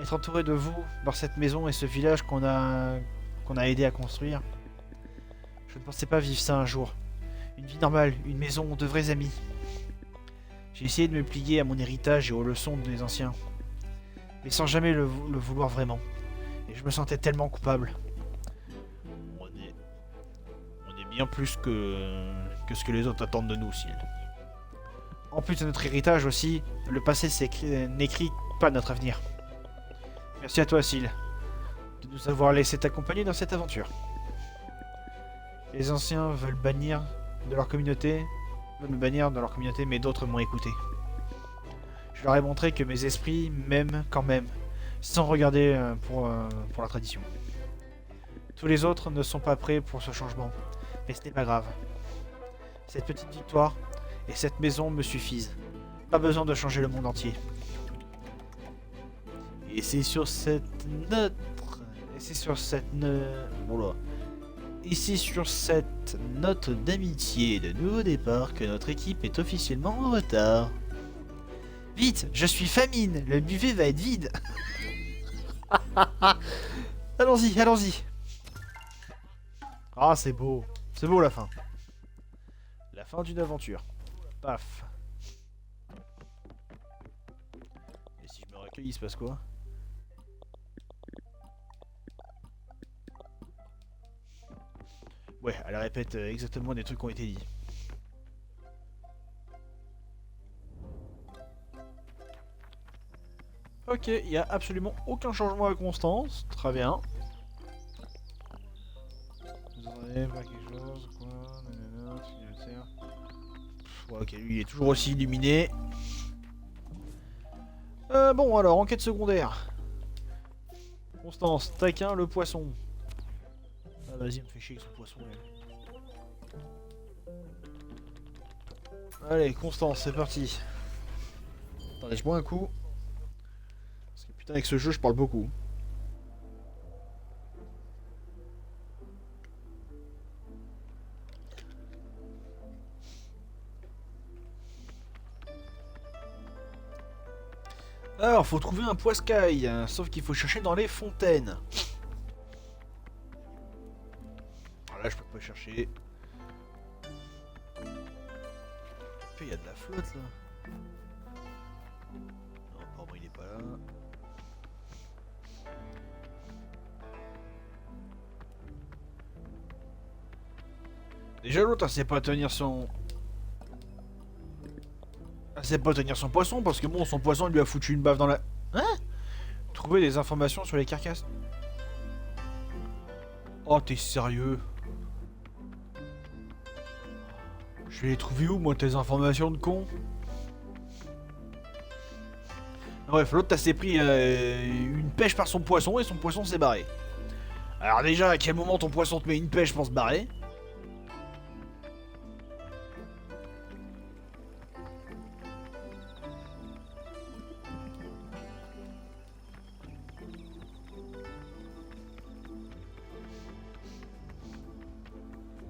Être entouré de vous dans cette maison et ce village qu'on a aidé à construire. Je ne pensais pas vivre ça un jour. Une vie normale, une maison de vrais amis. J'ai essayé de me plier à mon héritage et aux leçons des anciens, mais sans jamais le vouloir vraiment. Et je me sentais tellement coupable. On est bien plus que ce que les autres attendent de nous, Seal. En plus de notre héritage aussi, le passé n'écrit pas notre avenir. Merci à toi, Seal, de nous avoir laissé t'accompagner dans cette aventure. Les anciens veulent me bannir de leur communauté, mais d'autres m'ont écouté. Je leur ai montré que mes esprits m'aiment quand même, sans regarder pour la tradition. Tous les autres ne sont pas prêts pour ce changement, mais ce n'est pas grave. Cette petite victoire et cette maison me suffisent. Pas besoin de changer le monde entier. Et c'est sur cette note... Et c'est sur cette note d'amitié et de nouveau départ que notre équipe est officiellement en retard. Vite, je suis famine, le buffet va être vide. Allons-y, allons-y. Ah, c'est beau la fin. La fin d'une aventure. Paf. Et si je me recueille, il se passe quoi? Ouais, elle répète exactement des trucs qui ont été dit. Ok, il n'y a absolument aucun changement à Constance. Très bien. Vous en avez pas quelque chose, quoi? Nanana, signataire. Ouais, ok, lui il est toujours aussi illuminé. Bon, alors, enquête secondaire. Constance, taquin, le poisson. Ah, vas-y, on me fait chier avec son poisson. Là. Allez, Constance, c'est parti. Attendez, je bois un coup. Parce que putain, avec ce jeu, je parle beaucoup. Alors, faut trouver un poiscaille, hein, sauf qu'il faut chercher dans les fontaines. Alors là, je peux pas chercher. Il y a de la flotte là. Non, pardon, il est pas là. Déjà, l'autre, elle sait pas tenir son. Elle sait pas tenir son poisson parce que bon, son poisson lui a foutu une baffe dans la. Hein? Trouver des informations sur les carcasses. Oh, t'es sérieux? Je vais les trouver où, moi, tes informations de con? Bref, l'autre, t'as s'est pris une pêche par son poisson et son poisson s'est barré. Alors, déjà, à quel moment ton poisson te met une pêche pour se barrer?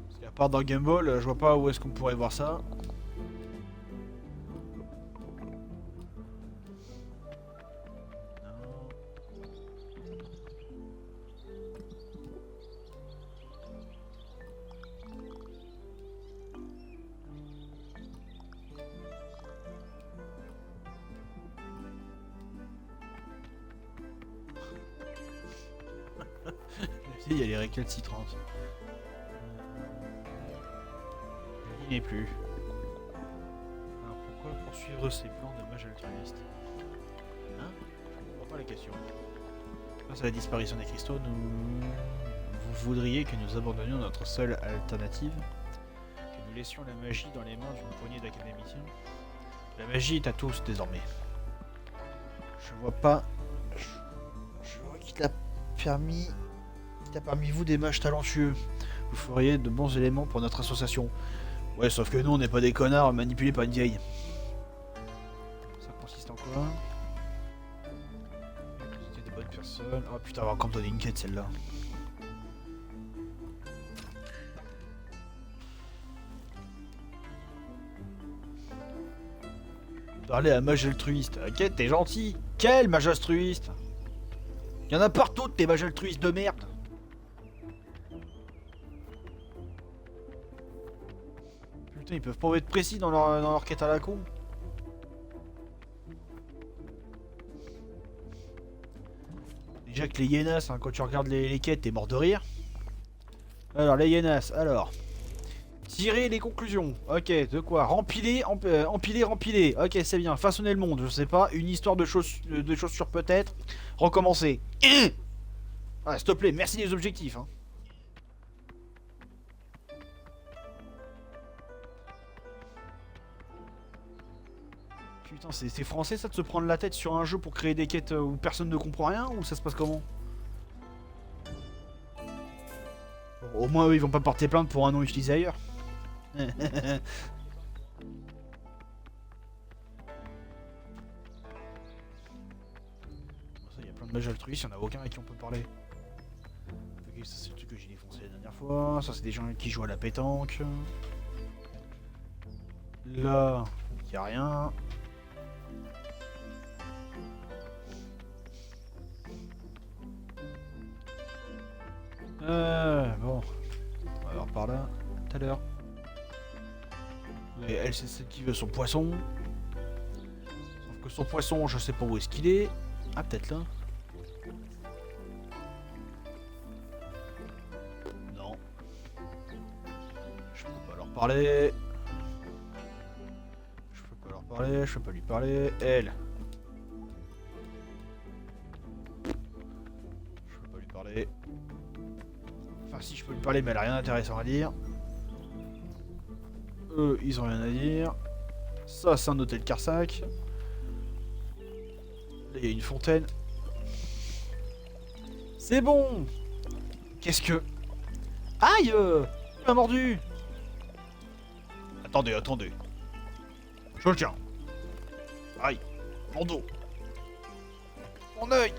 Parce qu'à part dans Game Ball, je vois pas où est-ce qu'on pourrait voir ça. Il y a les récalcitrantes. Il n'est plus. Alors pourquoi poursuivre ces plans de mage altruiste? Hein? Je comprends pas la question. Face à la disparition des cristaux, vous voudriez que nous abandonnions notre seule alternative? Que nous laissions la magie dans les mains d'une poignée d'académiciens? La magie est à tous désormais. Je vois pas... Je vois qu'il a permis... Il y a parmi vous des mages talentueux. Vous feriez de bons éléments pour notre association. Ouais, sauf que nous, on n'est pas des connards manipulés par une vieille. Ça consiste en quoi? C'était des bonnes personnes. Oh putain, on va encore me donner une quête celle-là. Parler à mage altruiste. Ok, t'es gentil. Quel mage altruiste? Il y en a partout des mages altruistes de merde. Putain, ils peuvent pas être précis dans leur quête à la con. Déjà que les hyénas, hein, quand tu regardes les quêtes, t'es mort de rire. Alors, les hyénas, alors. Tirer les conclusions. Ok, de quoi? Rempiler, empiler, rempiler. Ok, c'est bien. Façonner le monde, je sais pas. Une histoire de chaussures peut-être. Recommencer. Ah, s'il te plaît, merci des objectifs. Hein. Putain, c'est français ça de se prendre la tête sur un jeu pour créer des quêtes où personne ne comprend rien? Ou ça se passe comment? Bon, au moins, eux, ils vont pas porter plainte pour un nom utilisé ailleurs. Il y a plein de mages altruistes, il n'y en a aucun avec qui on peut parler. Ok, ça c'est le truc que j'ai défoncé la dernière fois. Ça c'est des gens qui jouent à la pétanque. Là, il n'y a rien. Bon. On va voir par là, tout à l'heure. Et elle, c'est celle qui veut son poisson. Sauf que son poisson, je sais pas où est-ce qu'il est. Ah, peut-être là. Non. parler. Je peux pas leur parler, je peux pas lui parler. Elle. Je peux pas lui parler. Enfin si je peux lui parler mais elle a rien d'intéressant à dire. Eux ils ont rien à dire. Ça c'est un hôtel Carsac. Là il y a une fontaine. C'est bon. Qu'est-ce que... Aïe il m'a mordu. Attendez, attendez. Je le tiens. Aïe. Mon dos. Mon œil.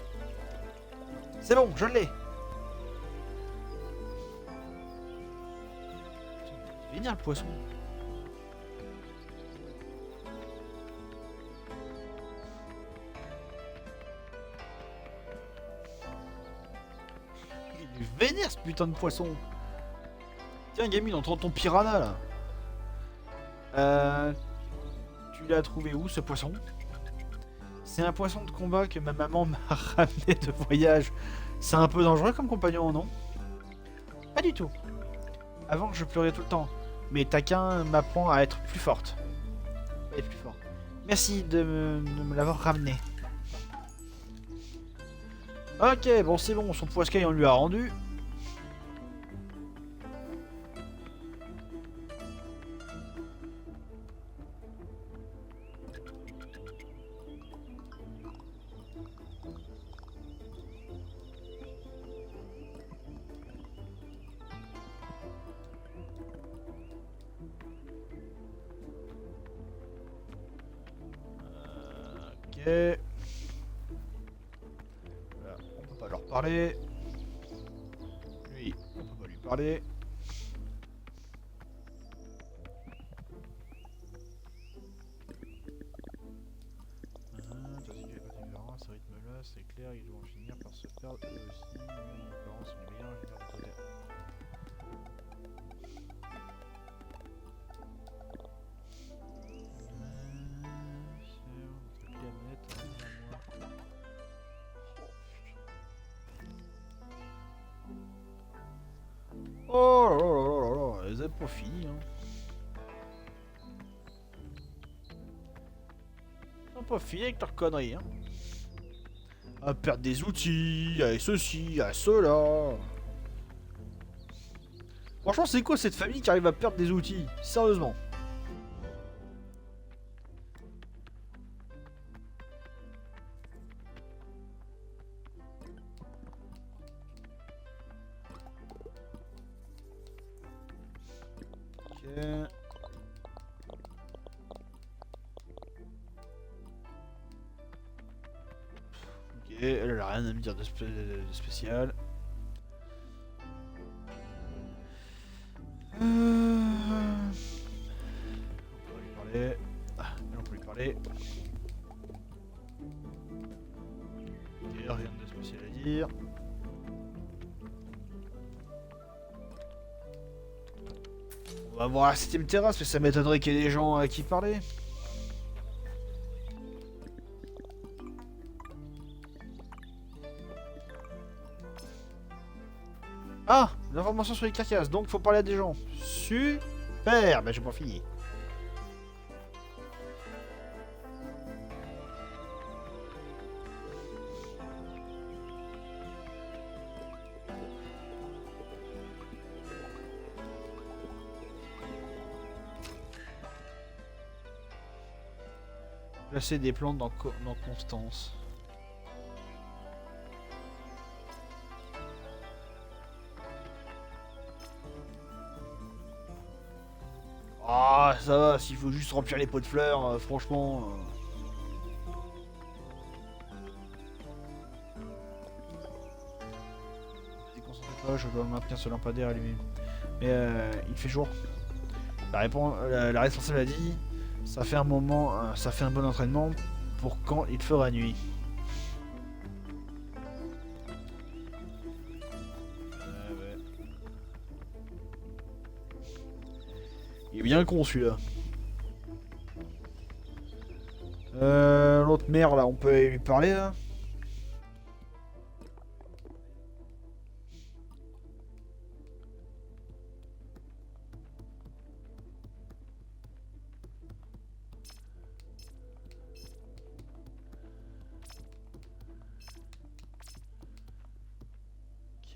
C'est bon, je l'ai. Il est vénère le poisson. Il est vénère ce putain de poisson. Tiens Gamine, entends ton piranha là. Tu l'as trouvé où ce poisson? C'est un poisson de combat que ma maman m'a ramené de voyage. C'est un peu dangereux comme compagnon, non? Pas du tout. Avant, je pleurais tout le temps. Mais taquin m'apprend à être plus forte. Et plus fort. Merci de me l'avoir ramené. Ok, bon c'est bon, son poiscaille on lui a rendu. Ok. Voilà, on peut pas leur parler. Lui, on peut pas lui parler. Tandis que les parties à ce rythme-là, c'est clair, ils vont finir par se perdre eux aussi. Mes parents sont les meilleurs ingénieurs de côté. Oh là là là là, les a pas fini hein. Ils ont pas fini avec leurs conneries hein. À perdre des outils, à ceci, à cela. Franchement c'est quoi cette famille qui arrive à perdre des outils? Sérieusement. Ok. Ok, elle a rien à me dire de spécial. On peut lui parler. Ah, on peut lui parler. Ok, rien de spécial à dire. On va voir la 7ème terrasse, mais ça m'étonnerait qu'il y ait des gens à qui parler. Ah, l'information sur les carcasses, donc faut parler à des gens. Super, bah j'ai pas fini. Placer des plantes dans Constance. Ah, ça va, s'il faut juste remplir les pots de fleurs, franchement... Déconcentrez pas, je dois maintenir ce lampadaire allumé. Mais il fait jour. La responsable a dit, ça fait un moment, ça fait un bon entraînement pour quand il fera nuit. Ouais. Il est bien con celui-là. L'autre mère là, on peut lui parler là.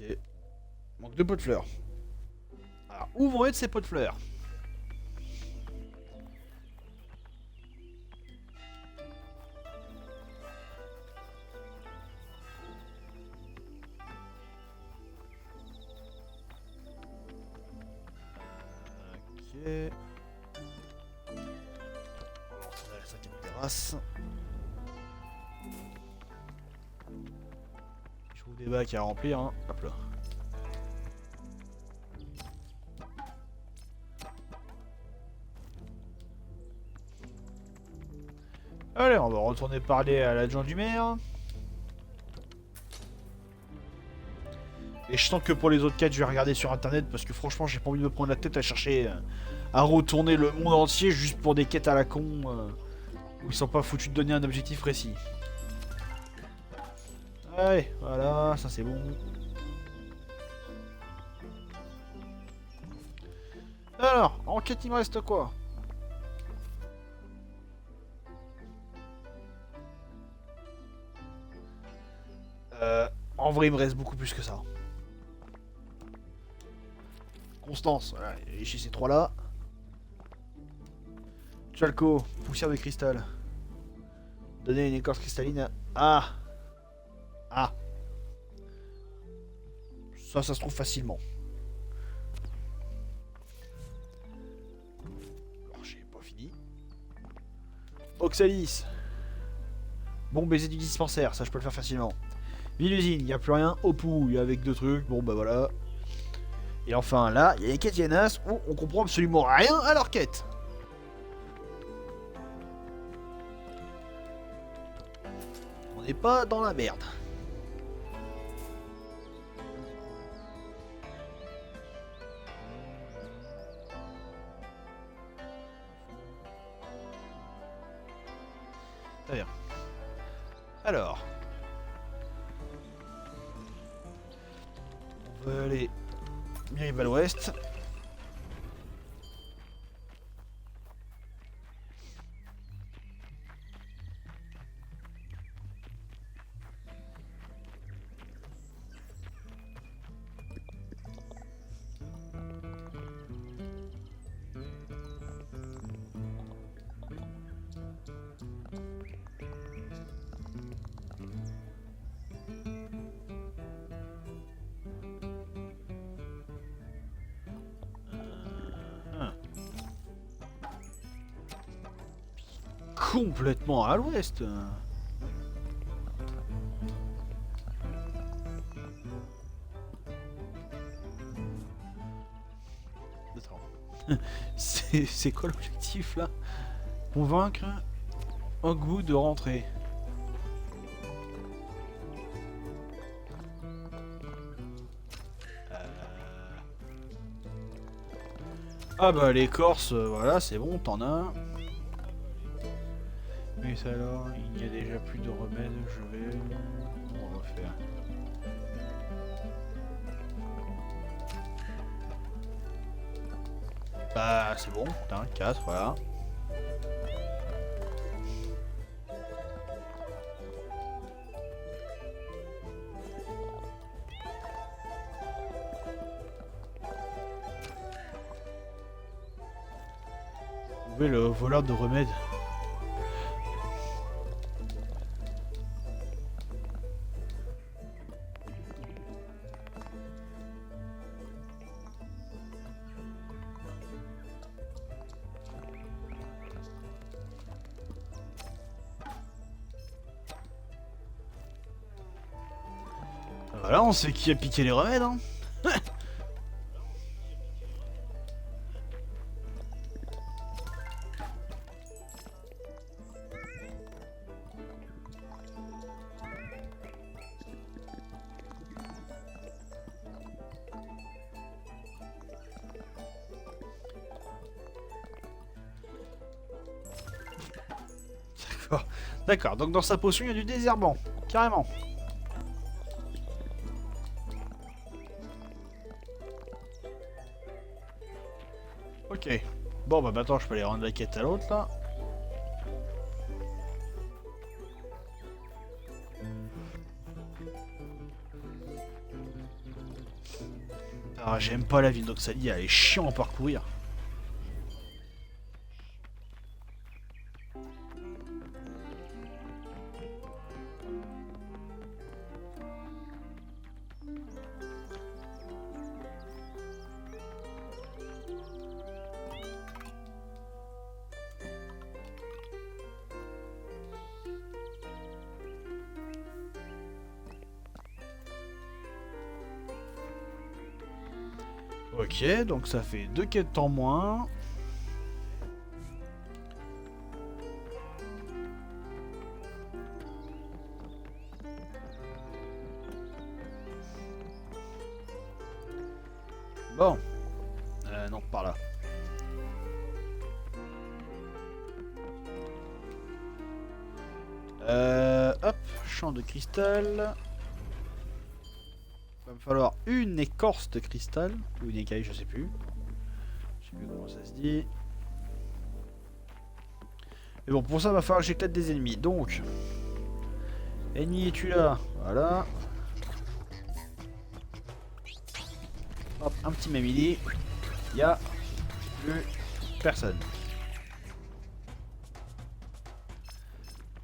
Ok. Manque de pots de fleurs. Alors, où vont être ces pots de fleurs? Ok. On a la cinquième terrasse. Je trouve des bacs à remplir. Hein. Hop là. Allez, on va retourner parler à l'adjoint du maire. Et je sens que pour les autres quêtes, je vais regarder sur internet parce que franchement, j'ai pas envie de me prendre la tête à chercher, à retourner le monde entier juste pour des quêtes à la con où ils sont pas foutus de donner un objectif précis. Allez, voilà, ça c'est bon. Alors, en quête, il me reste quoi? En vrai, il me reste beaucoup plus que ça. Constance, voilà, et chez ces trois-là. Chalco, poussière de cristal. Donner une écorce cristalline. Ah. Ah. Ça se trouve facilement. Alors, j'ai pas fini. Oxalis. Bon baiser du dispensaire, ça je peux le faire facilement. Ville-usine, il n'y a plus rien. Opou, avec deux trucs, bon bah voilà. Et enfin là, il y a les quêtes Yanas où on comprend absolument rien à leur quête. On n'est pas dans la merde. Très bien. Alors. On va aller bien à l'ouest. Complètement à l'ouest. C'est quoi l'objectif là? Convaincre Ogwu de rentrer. Ah bah l'écorce, voilà, c'est bon, t'en as. Mais ça alors, il n'y a déjà plus de remède, je vais... On va refaire. Bah c'est bon, putain, 4, voilà. Trouver le voleur de remède. Voilà, on sait qui a piqué les remèdes, hein. D'accord. D'accord, donc dans sa potion, il y a du désherbant. Carrément. Ok. Bon, bah maintenant, je peux aller rendre la quête à l'autre, là. Ah, j'aime pas la ville d'Oxalie, elle est chiant à parcourir. Ok, donc ça fait 2 quêtes en moins. Bon. Non, par là. Hop, champ de cristal. Va me falloir une écorce de cristal. Ou une écaille, je sais plus. Je sais plus comment ça se dit. Mais bon, pour ça, il va falloir que j'éclate des ennemis. Donc, ennemi, es-tu là? Voilà. Hop, un petit mamili. Il y a plus personne.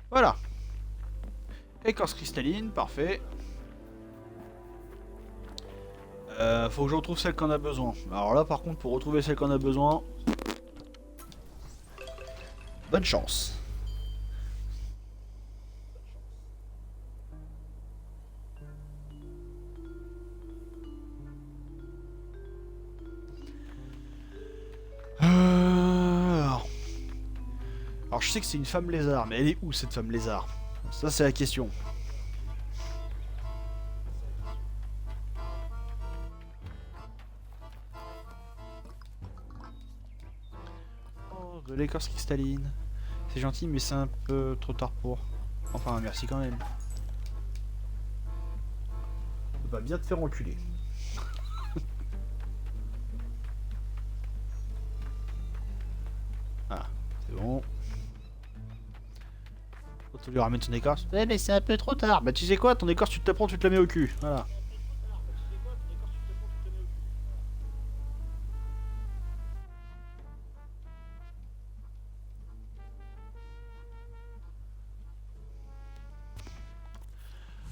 Voilà. Écorce cristalline, parfait. Faut que je retrouve celle qu'on a besoin. Alors là, par contre, pour retrouver celle qu'on a besoin, bonne chance. Alors je sais que c'est une femme lézard, mais elle est où cette femme lézard? Ça c'est la question. Oh, de l'écorce cristalline. C'est gentil, mais c'est un peu trop tard pour. Enfin, merci quand même. Ça va bien te faire enculer. Ah, c'est bon. Faut tu lui ramènes ton écorce. Ouais, mais c'est un peu trop tard. Bah tu sais quoi, ton écorce tu te la prends, tu te la mets au cul. Voilà.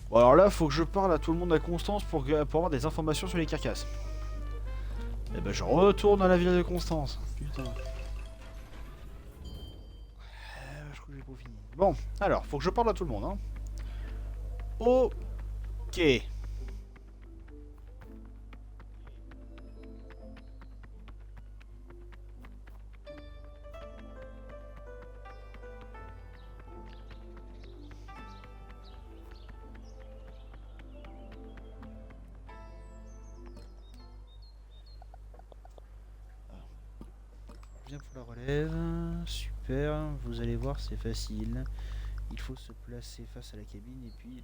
Bon alors là, faut que je parle à tout le monde à Constance pour avoir des informations sur les carcasses. Et ben je retourne à la ville de Constance. Putain. Je crois que j'ai pas fini. Bon, alors, faut que je parle à tout le monde. Hein. Ok. Bien pour la relève. Super. Vous allez voir, c'est facile. Il faut se placer face à la cabine et puis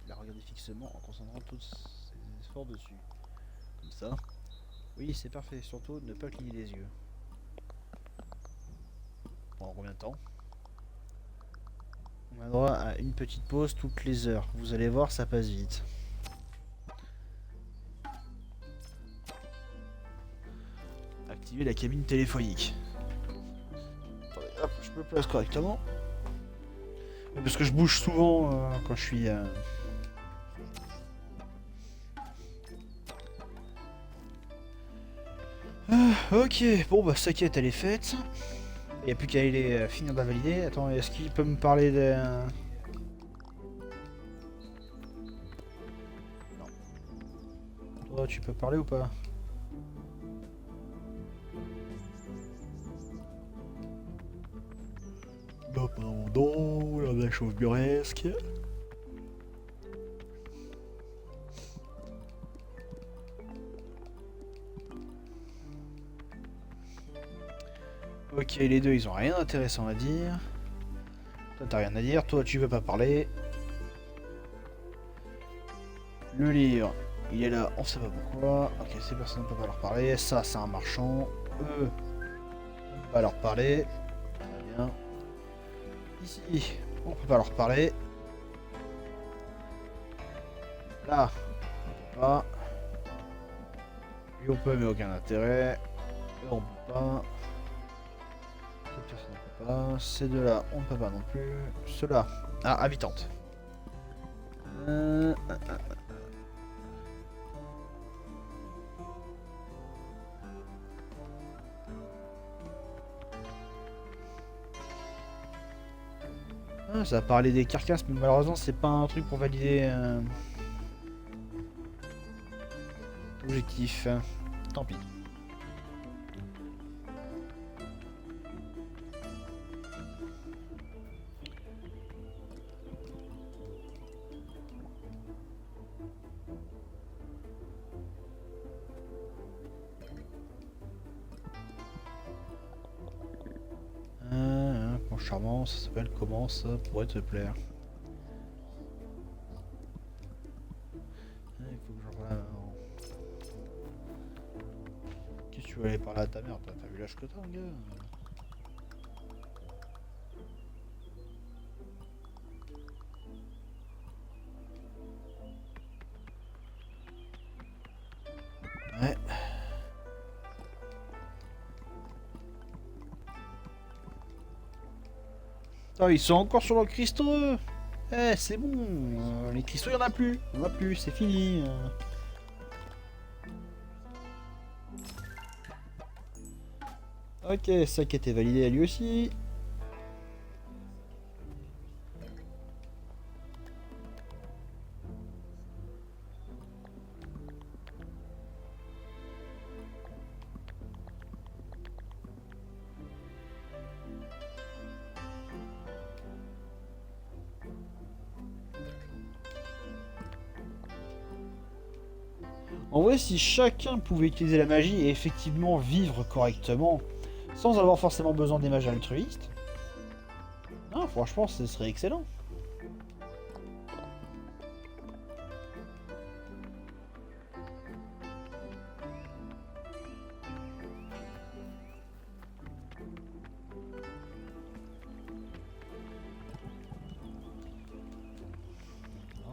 la regarder fixement en concentrant tous ses efforts dessus. Comme ça. Oui, c'est parfait. Surtout, ne pas cligner les yeux. Pendant combien de temps? On a droit à une petite pause toutes les heures. Vous allez voir, ça passe vite. Activer la cabine téléphonique. Attendez, hop, je me place correctement. Parce que je bouge souvent quand je suis... ok, bon bah sa quête elle est faite. Il n'y a plus qu'à aller finir de la valider. Attends, est-ce qu'il peut me parler de... Non. Toi, tu peux parler ou pas? Bah pardon, la chauffe burlesque. Ok, les deux ils ont rien d'intéressant à dire. Toi t'as rien à dire, toi tu veux pas parler. Le livre, il est là, on sait pas pourquoi. Ok, ces personnes ne peuvent pas leur parler. Ça c'est un marchand. Eux, on peut pas leur parler. Très bien. Ici, on peut pas leur parler. Là, on peut pas. Lui on peut mais aucun intérêt. Là on peut pas. Cette personne on peut pas. Ces deux là on ne peut pas non plus. Ceux-là. Ah, habitante. Euh... Ah, ça a parlé des carcasses, mais malheureusement c'est pas un truc pour valider objectif. Tant pis. Point charmant, ça s'appelle comment ça pourrait te plaire? Il faut que je regarde. Qu'est-ce que tu veux aller par là à ta mère? T'as vu l'âge que t'as, mon gars? Ouais. Ah, ils sont encore sur leurs cristaux, eux. Eh, c'est bon. Les cristaux, il y en a plus. Il y en a plus, c'est fini. Ok, ça qui a été validé à lui aussi. En vrai, si chacun pouvait utiliser la magie et effectivement vivre correctement, sans avoir forcément besoin des mages altruistes, ah, franchement, ce serait excellent.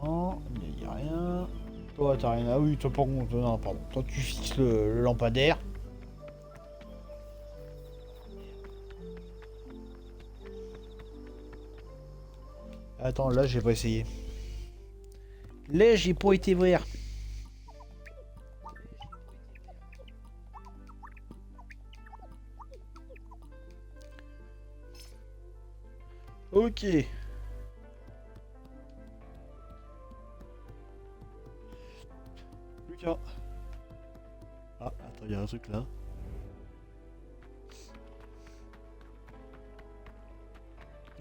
Non, il n'y a rien. Toi, t'as rien. Ah oui, toi, par contre, non, pardon. Toi, tu fixes le lampadaire. Attends, là, j'ai pas essayé. Là, j'ai pas été voir. Ok. Lucas. Ah, attends, il y a un truc là.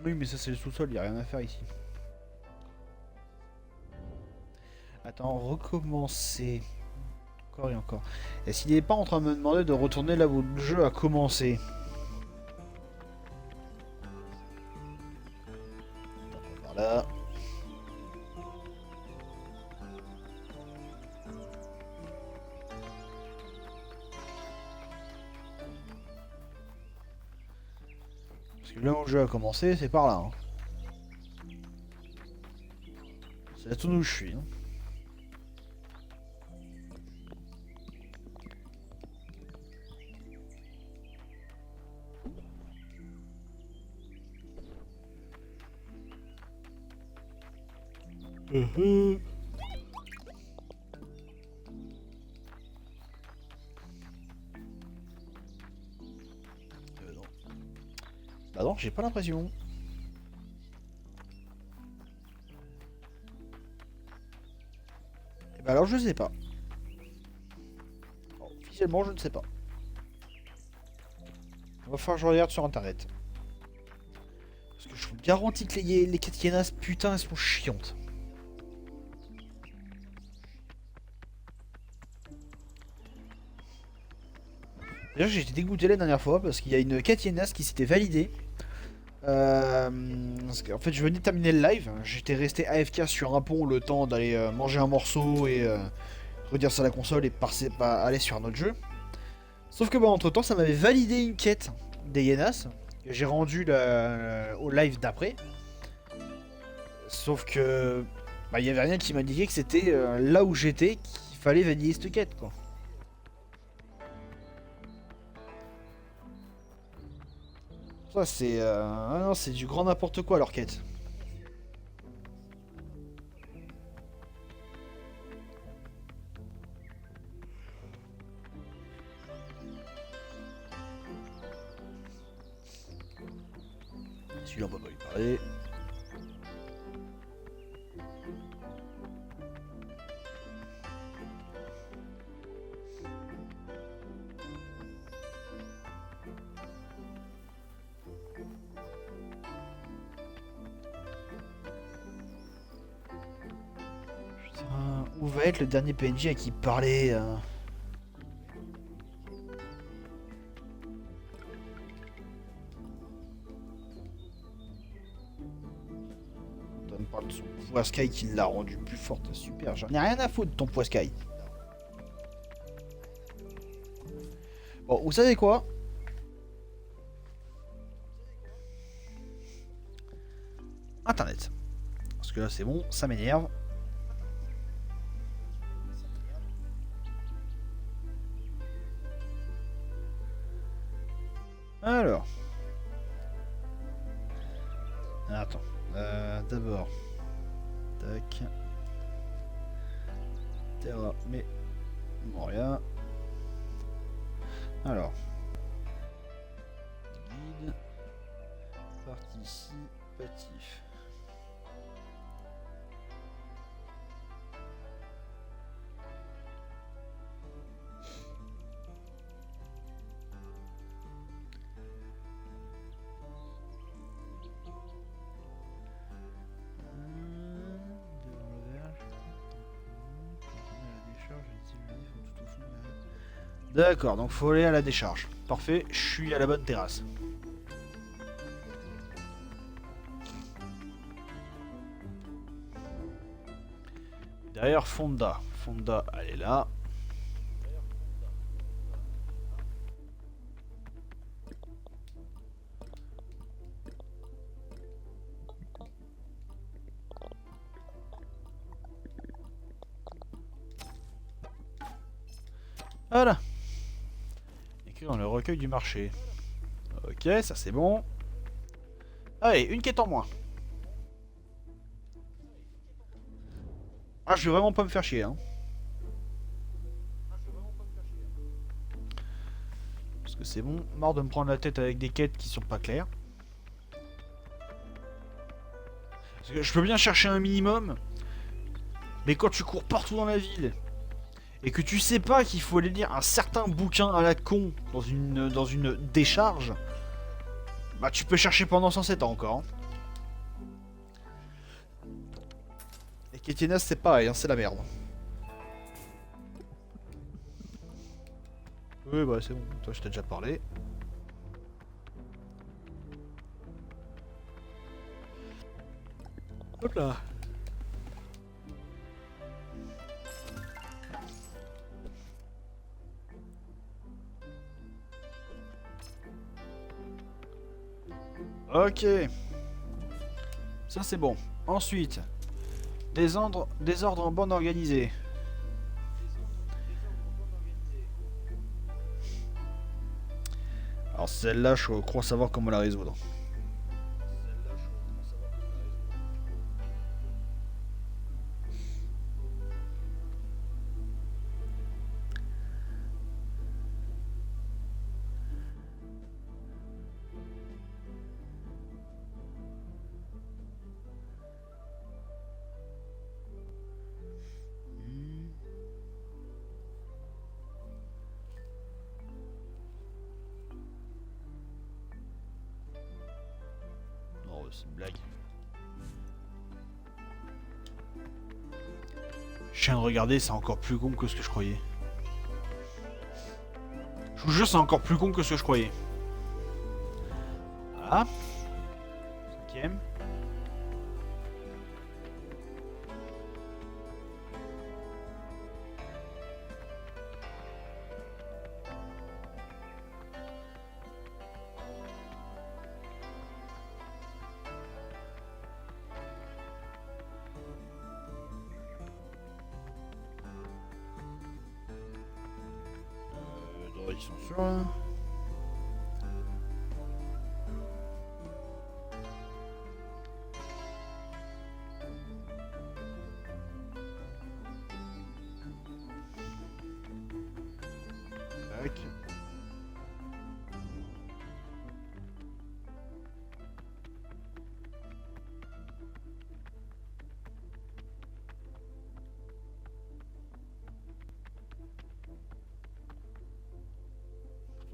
Oui, mais ça, c'est le sous-sol, il n'y a rien à faire ici. Attends, recommencer. Encore et encore. Est-ce qu'il n'est pas en train de me demander de retourner là où le jeu a commencé? Par là. Parce que là où le jeu a commencé, c'est par là. Hein. C'est la zone où je suis. Hein. Non. Bah non, j'ai pas l'impression. Et bah alors je sais pas. Bon, officiellement je ne sais pas. Il va falloir que je regarde sur internet. Parce que je vous garantis que les quêtes Yenas, putain, elles sont chiantes. Déjà j'ai été dégoûté la dernière fois parce qu'il y a une quête Yenas qui s'était validée. Parce qu'en fait je venais de terminer le live, j'étais resté AFK sur un pont le temps d'aller manger un morceau et redire ça à la console et aller sur un autre jeu. Sauf que bah entre temps ça m'avait validé une quête des Yenas que j'ai rendu au live d'après. Sauf que bah il y avait rien qui m'indiquait que c'était là où j'étais qu'il fallait valider cette quête quoi. Ça, c'est... Ah non, c'est du grand n'importe quoi, leur quête. Celui-là, on va pas lui parler. Putain, où va être le dernier PNJ à qui parler On me parle de son poids Sky qui l'a rendu plus forte. Super, j'en ai rien à foutre de ton poids Sky. Bon, vous savez quoi? Internet. Parce que là, c'est bon, ça m'énerve. Alors. Attends. D'abord. Tac. Terra, mais. Moria. Alors. Guide. Participatif. D'accord, donc faut aller à la décharge. Parfait, je suis à la bonne terrasse. Derrière Fonda. Fonda, elle est là. Voilà. Écrit dans le recueil du marché. Ok, ça c'est bon. Allez, une quête en moins. Ah, je vais vraiment pas me faire chier, hein. Parce que c'est bon, marre de me prendre la tête avec des quêtes qui sont pas claires. Parce que je peux bien chercher un minimum, mais quand tu cours partout dans la ville et que tu sais pas qu'il faut aller lire un certain bouquin à la con dans une décharge, bah tu peux chercher pendant 107 ans encore. Et Kétinas c'est pareil, hein, c'est la merde. Oui bah c'est bon, toi je t'ai déjà parlé. Hop là. Ok. Ça c'est bon. Ensuite, désordre en bande organisée. Alors celle-là, je crois savoir comment la résoudre. Non, c'est une blague. Je viens de regarder, c'est encore plus con que ce que je croyais. Je vous jure, c'est encore plus con que ce que je croyais. Voilà. Cinquième. Ils sont sûrs là.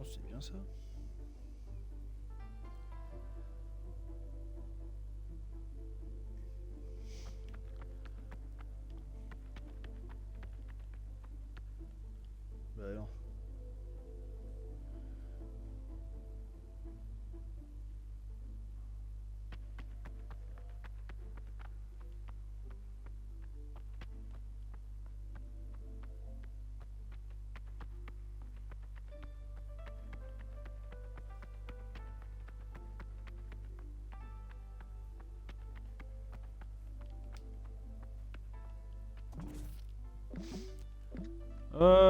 c'est bien ça. Bah non.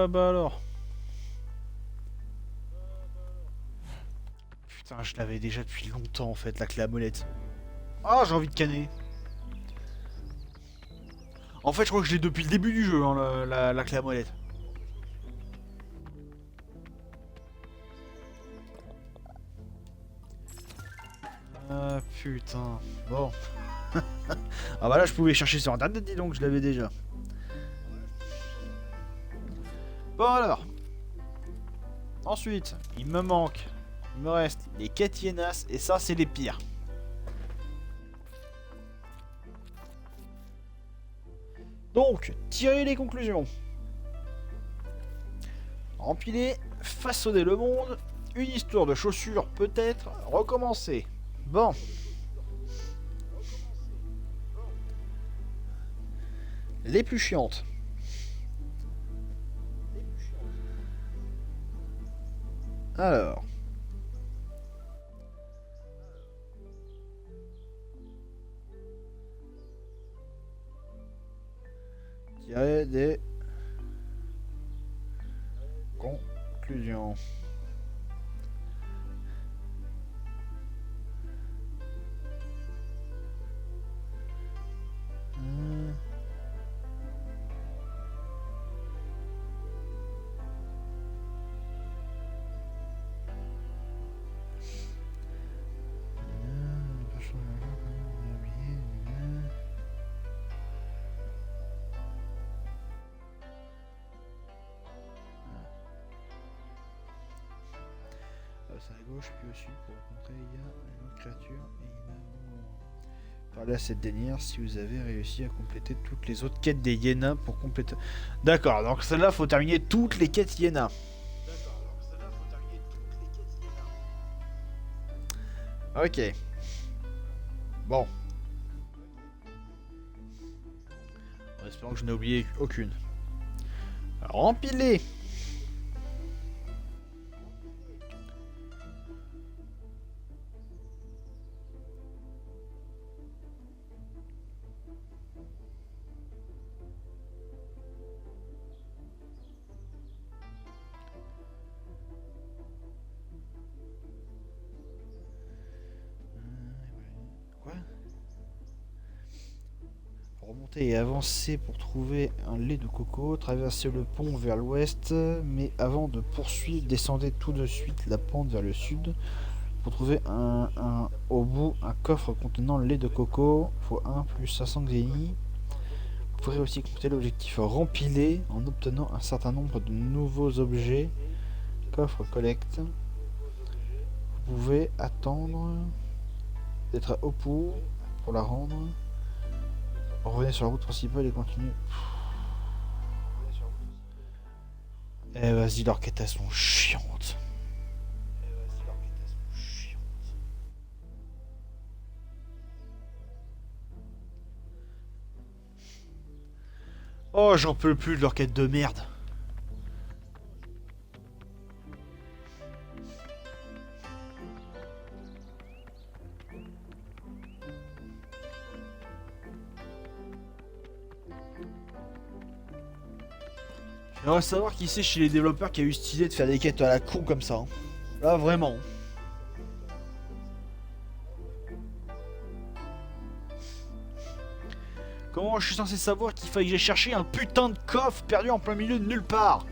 Bah alors. Putain, je l'avais déjà depuis longtemps en fait, la clé à molette. Ah, j'ai envie de canner. En fait, je crois que je l'ai depuis le début du jeu, hein, la clé à molette. Ah putain. Bon. Ah bah là, je pouvais chercher sur internet, dis donc, je l'avais déjà. Bon alors. Ensuite, il me manque. Il me reste les quêtes hienas, et ça, c'est les pires. Donc, tirez les conclusions. Empiler, façonner le monde, une histoire de chaussures peut-être, recommencer. Bon. Les plus chiantes. Alors. Tirer des conclusions. Passe à gauche puis au sud pour rencontrer une autre créature et parlez à cette dernière si vous avez réussi à compléter toutes les autres quêtes des hyénas pour compléter. D'accord, donc celle-là faut terminer toutes les quêtes hyénas. Ok. Bon. En espérant que je n'ai oublié aucune. Alors, empiler. Quoi? Remonter et avancer pour trouver un lait de coco, traverser le pont vers l'ouest, mais avant de poursuivre, descendez tout de suite la pente vers le sud pour trouver au bout un coffre contenant le lait de coco. Faut 1 plus 500 Xeni. Vous pourrez aussi compléter l'objectif rempiler en obtenant un certain nombre de nouveaux objets. Coffre collecte. Vous pouvez attendre d'être à Opou pour la rendre. Revenez sur la route principale et continuez. Eh vas-y, leurs quêtes elles sont chiantes. Oh, j'en peux plus de leurs quêtes de merde. J'aimerais savoir qui c'est chez les développeurs qui a eu cette idée de faire des quêtes à la con comme ça. Hein. Là, vraiment. Comment je suis censé savoir qu'il fallait que j'aille chercher un putain de coffre perdu en plein milieu de nulle part?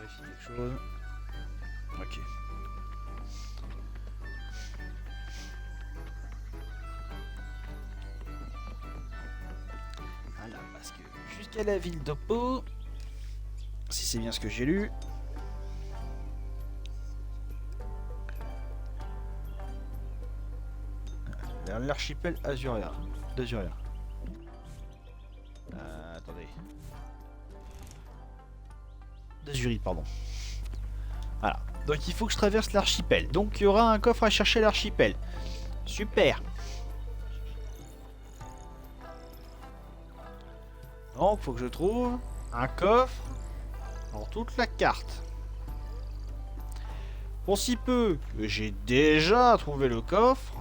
vérifier quelque chose. Ok. Voilà, parce que jusqu'à la ville d'Oppo, si c'est bien ce que j'ai lu, vers l'archipel Azuria. D'Azuria. Attendez. D'Azurite, pardon. Voilà. Donc il faut que je traverse l'archipel. Donc il y aura un coffre à chercher à l'archipel. Super. Donc faut que je trouve un coffre dans toute la carte. Pour si peu que j'ai déjà trouvé le coffre,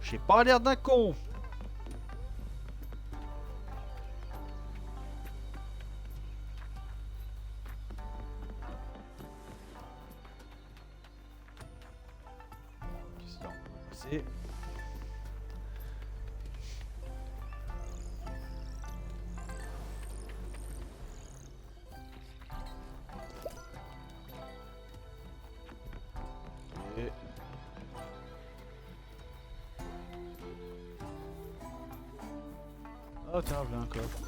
j'ai pas l'air d'un con. Qu'est-ce qu'il y a? On peut passer. Ok. Oh tiens, j'ai un coffre.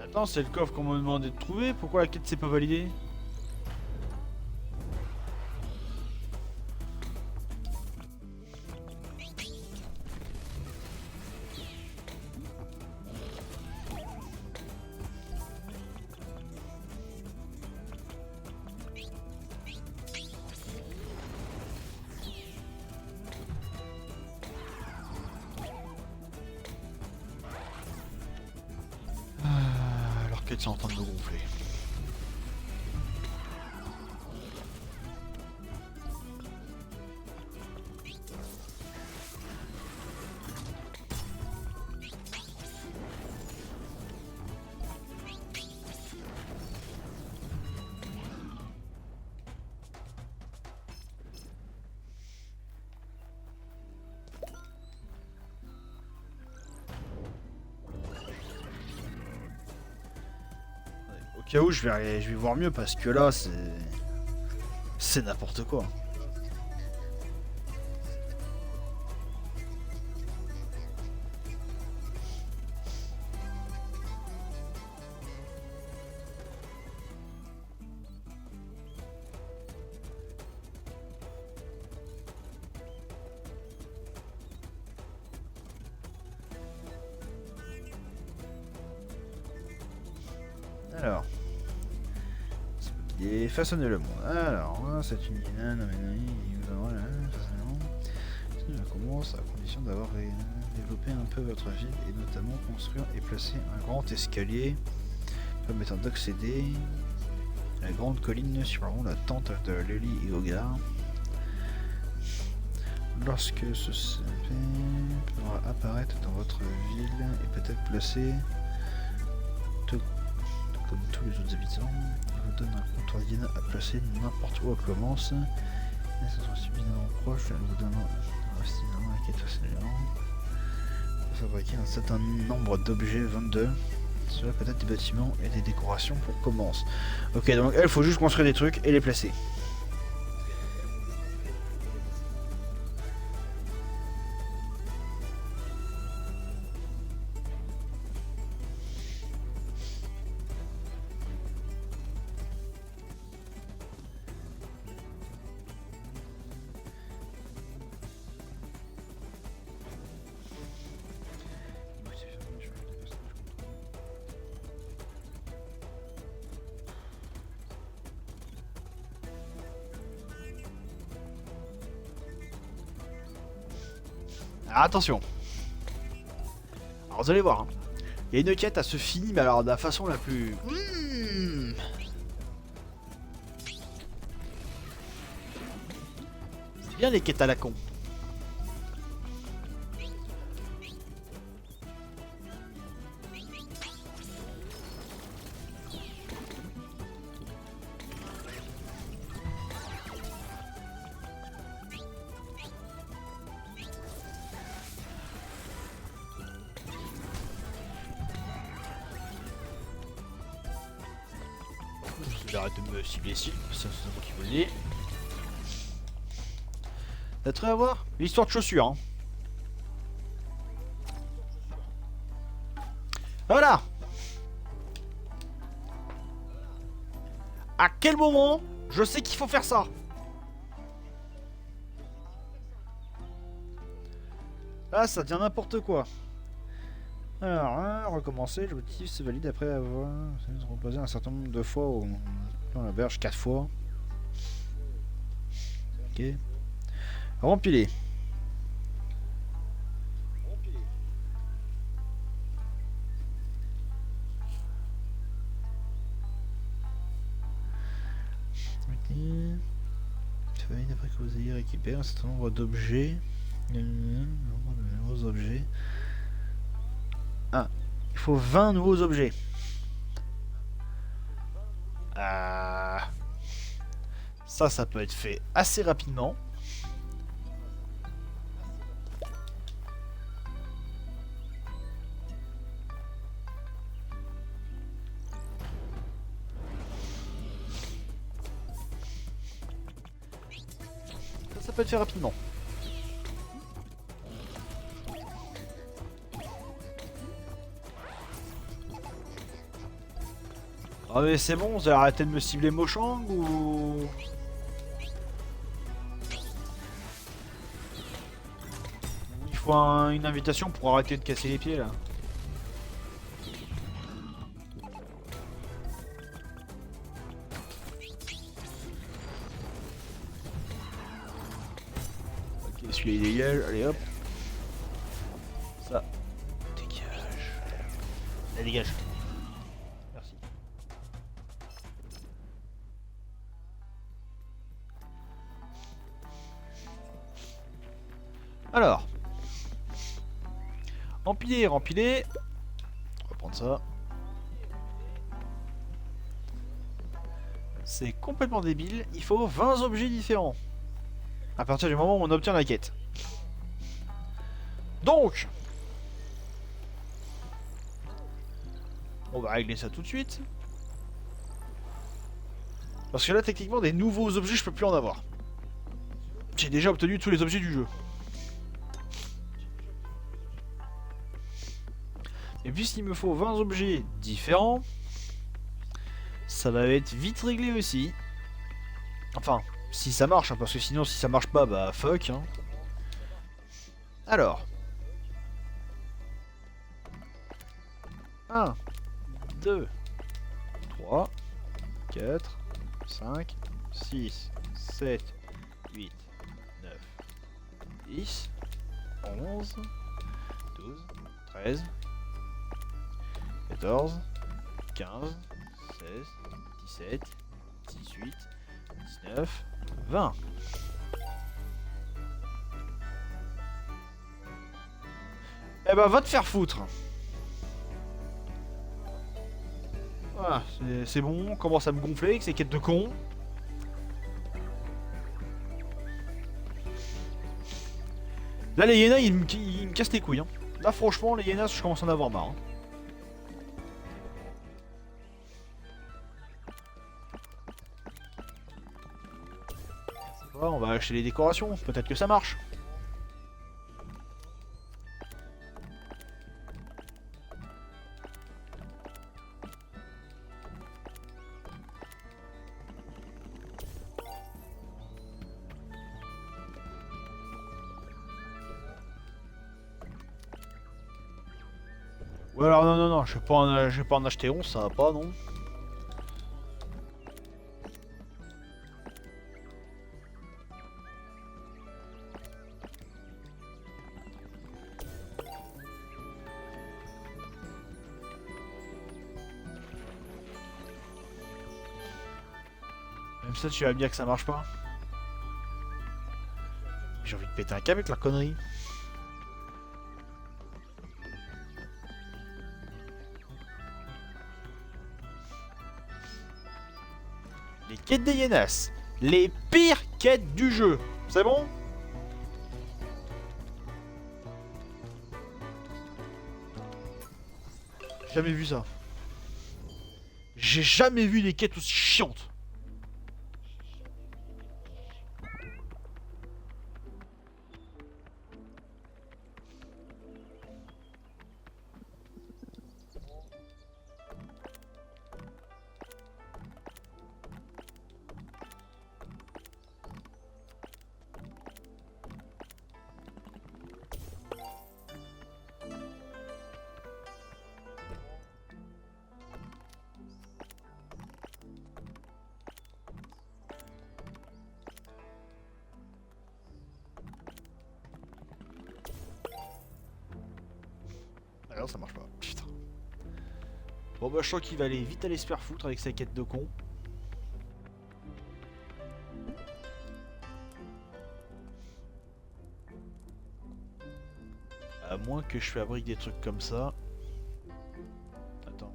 Attends, c'est le coffre qu'on m'a demandé de trouver. Pourquoi la quête s'est pas validée? Alors qu'elles sont en train de me gonfler. Au cas où je vais voir mieux parce que là c'est n'importe quoi. Alors, il façonner le monde. Alors, c'est une ça commence à condition d'avoir développé un peu votre ville et notamment construire et placer un grand escalier permettant d'accéder à la grande colline surplombant la tente de Lely et Hogar. Lorsque ce fait pourra apparaître dans votre ville et peut-être placer comme tous les autres habitants, il vous donne un comptoir guide à placer n'importe où à commence. Et ce sera suffisamment proche, elle vous donne un quête facilement. Pour fabriquer un certain nombre d'objets, 22. Cela peut être des bâtiments et des décorations pour commencer. Ok, donc elle, faut juste construire des trucs et les placer. Alors, attention. Alors vous allez voir. Hein. Il y a une quête à se finir, mais alors de la façon la plus... C'est bien les quêtes à la con. J'arrête de me cibler ici, c'est moi qui vous le dis. T'as très à voir l'histoire de chaussures. Hein. Voilà. À quel moment je sais qu'il faut faire ça? Là, ça devient n'importe quoi. Alors, hein, recommencer, l'objectif se valide après avoir reposé un certain nombre de fois dans la berge, 4 fois. Ok. Rempiler. Ok. Ça valide après que vous ayez récupéré un certain nombre d'objets. Nouveaux objets. Ah, il faut 20 nouveaux objets. Ça peut être fait assez rapidement. Ça peut être fait rapidement. Ah mais c'est bon, vous avez arrêté de me cibler Mochang ou... Il faut une invitation pour arrêter de casser les pieds là. Ok, celui-là il dégage, allez hop. Ça. Dégage. Allez, dégage. Merci. Alors. Empiler, rempiler. On va prendre ça. C'est complètement débile. Il faut 20 objets différents. À partir du moment où on obtient la quête. Donc, on va régler ça tout de suite. Parce que là, techniquement, des nouveaux objets, je peux plus en avoir. J'ai déjà obtenu tous les objets du jeu. Et puisqu'il me faut 20 objets différents, ça va être vite réglé aussi. Enfin, si ça marche, hein, parce que sinon, si ça marche pas, bah fuck. Hein. Alors. 1, 2, 3, 4, 5, 6, 7, 8, 9, 10, 11, 12, 13, 14, 15, 16, 17, 18, 19, 20. Eh ben va te faire foutre. Voilà, c'est bon, on commence à me gonfler avec ces quêtes de con. Là les hyénas ils me cassent les couilles. Hein. Là franchement les hyénas je commence à en avoir marre. Hein. On va acheter les décorations, peut-être que ça marche. Ou alors non, je vais pas en acheter 11, ça va pas non. Même ça, tu vas me dire que ça marche pas. J'ai envie de péter un câble avec la connerie. Les quêtes des hyénas. Les pires quêtes du jeu. C'est bon? Jamais vu ça. J'ai jamais vu des quêtes aussi chiantes. Alors ça marche pas. Putain. Bon bah je sens qu'il va aller vite aller se faire foutre avec sa quête de con. À moins que je fabrique des trucs comme ça. Attends.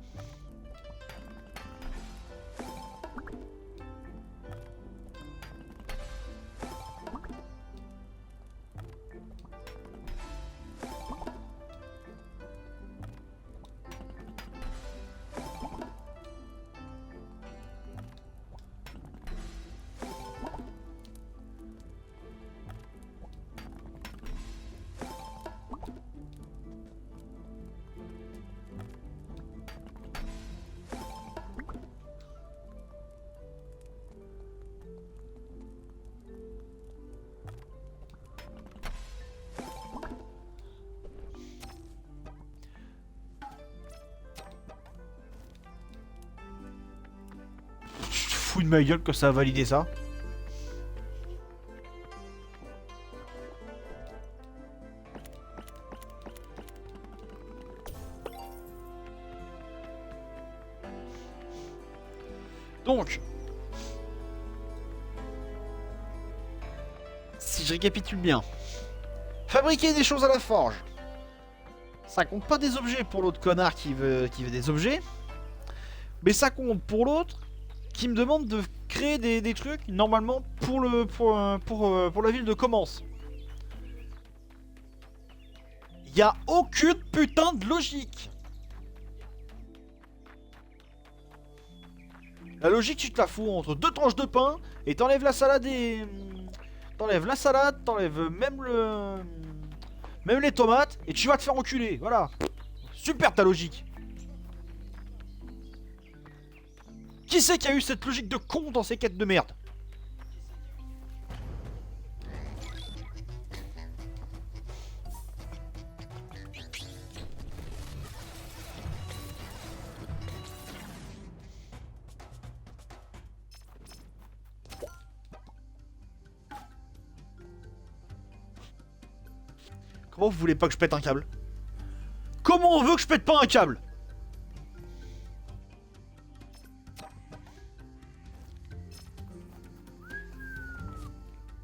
Tu te fous de ma gueule que ça a validé ça. Donc, si je récapitule bien, fabriquer des choses à la forge, ça compte pas des objets pour l'autre connard qui veut des objets, mais ça compte pour l'autre qui me demande de créer des trucs normalement pour la ville de Commence. Y a aucune putain de logique. La logique, tu te la fous entre deux tranches de pain et t'enlèves la salade et... T'enlèves la salade, t'enlèves même les tomates et tu vas te faire enculer, voilà. Super ta logique. Qui c'est qui a eu cette logique de con dans ces quêtes de merde? Comment vous voulez pas que je pète un câble? Comment on veut que je pète pas un câble?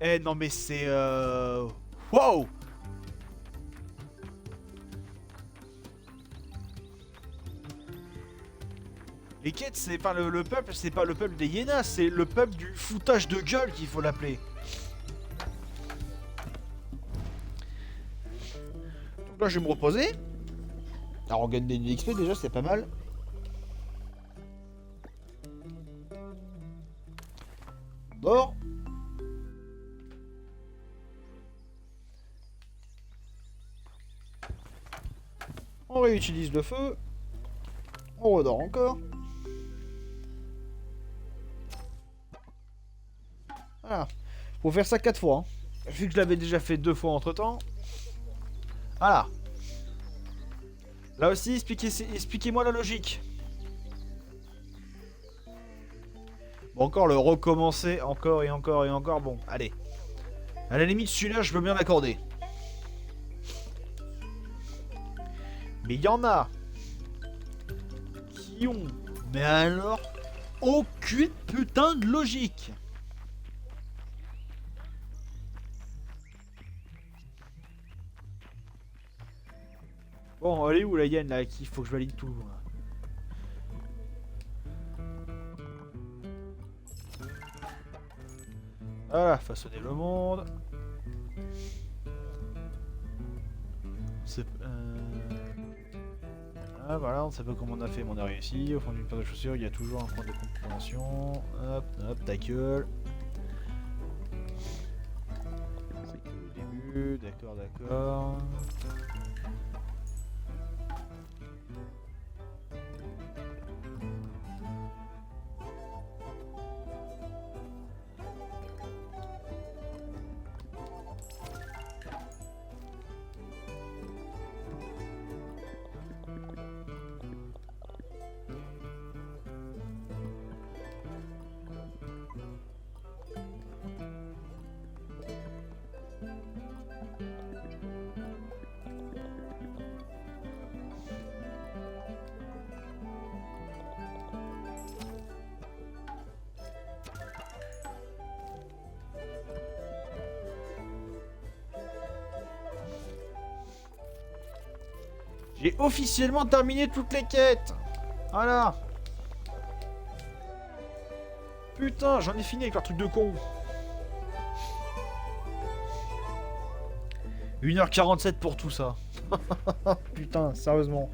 Eh non mais c'est wow. Les quêtes c'est pas le peuple, c'est pas le peuple des hyénas, c'est le peuple du foutage de gueule qu'il faut l'appeler. Donc là je vais me reposer. Alors on gagne des XP déjà, c'est pas mal. Dors. On réutilise le feu. On redort encore. Voilà. Faut faire ça 4 fois. Hein. Vu que je l'avais déjà fait 2 fois entre temps. Voilà. Là aussi, expliquez-moi la logique. Bon, encore le recommencer, encore et encore et encore. Bon, allez. À la limite, celui-là, je veux bien l'accorder. Mais il y en a qui ont, mais alors, aucune putain de logique. Bon, allez où la hyène là, qu'il faut que je valide tout. Voilà, façonner le monde. C'est... Ah, voilà, on sait pas comment on a fait, mais on a réussi. Au fond d'une paire de chaussures, il y a toujours un point de compréhension. Hop, hop, ta gueule. C'est que le début, d'accord, d'accord. J'ai officiellement terminé toutes les quêtes. Voilà. Putain, j'en ai fini avec leur truc de con. 1h47 pour tout ça. Putain, sérieusement.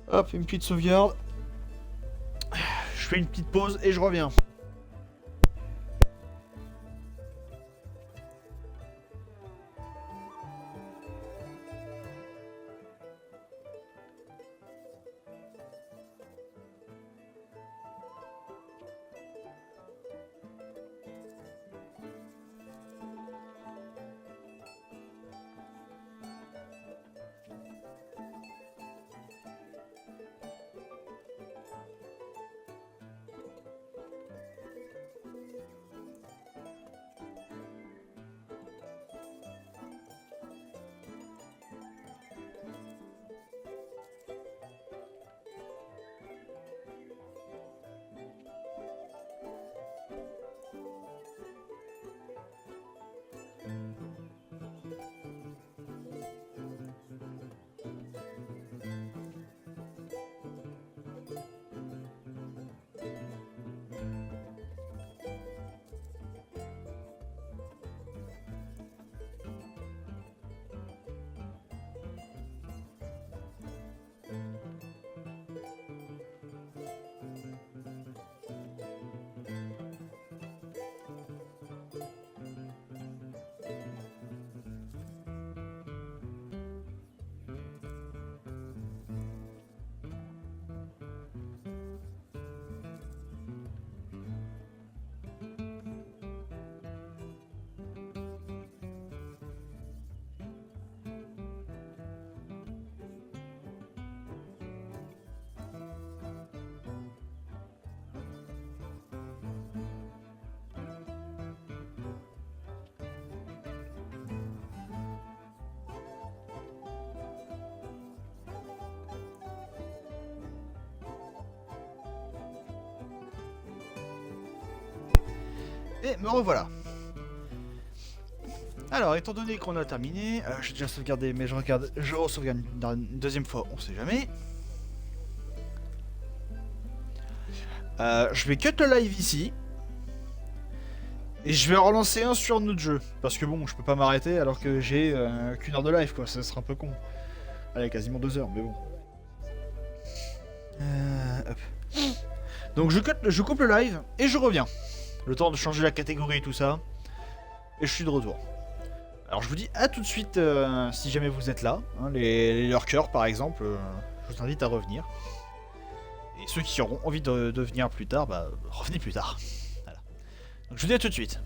Hop, une petite sauvegarde. Je fais une petite pause et je reviens. Et me revoilà. Alors, étant donné qu'on a terminé, j'ai déjà sauvegardé, mais je re-sauvegarde une deuxième fois, on sait jamais. Je vais cut le live ici. Et je vais relancer un sur notre jeu. Parce que bon, je peux pas m'arrêter alors que j'ai qu'une heure de live, quoi, ça serait un peu con. Allez, quasiment 2 heures, mais bon. Hop. Donc je coupe le live et je reviens. Le temps de changer la catégorie et tout ça. Et je suis de retour. Alors je vous dis à tout de suite si jamais vous êtes là. Hein, les lurkers par exemple, je vous invite à revenir. Et ceux qui auront envie de venir plus tard, bah revenez plus tard. Voilà. Donc je vous dis à tout de suite.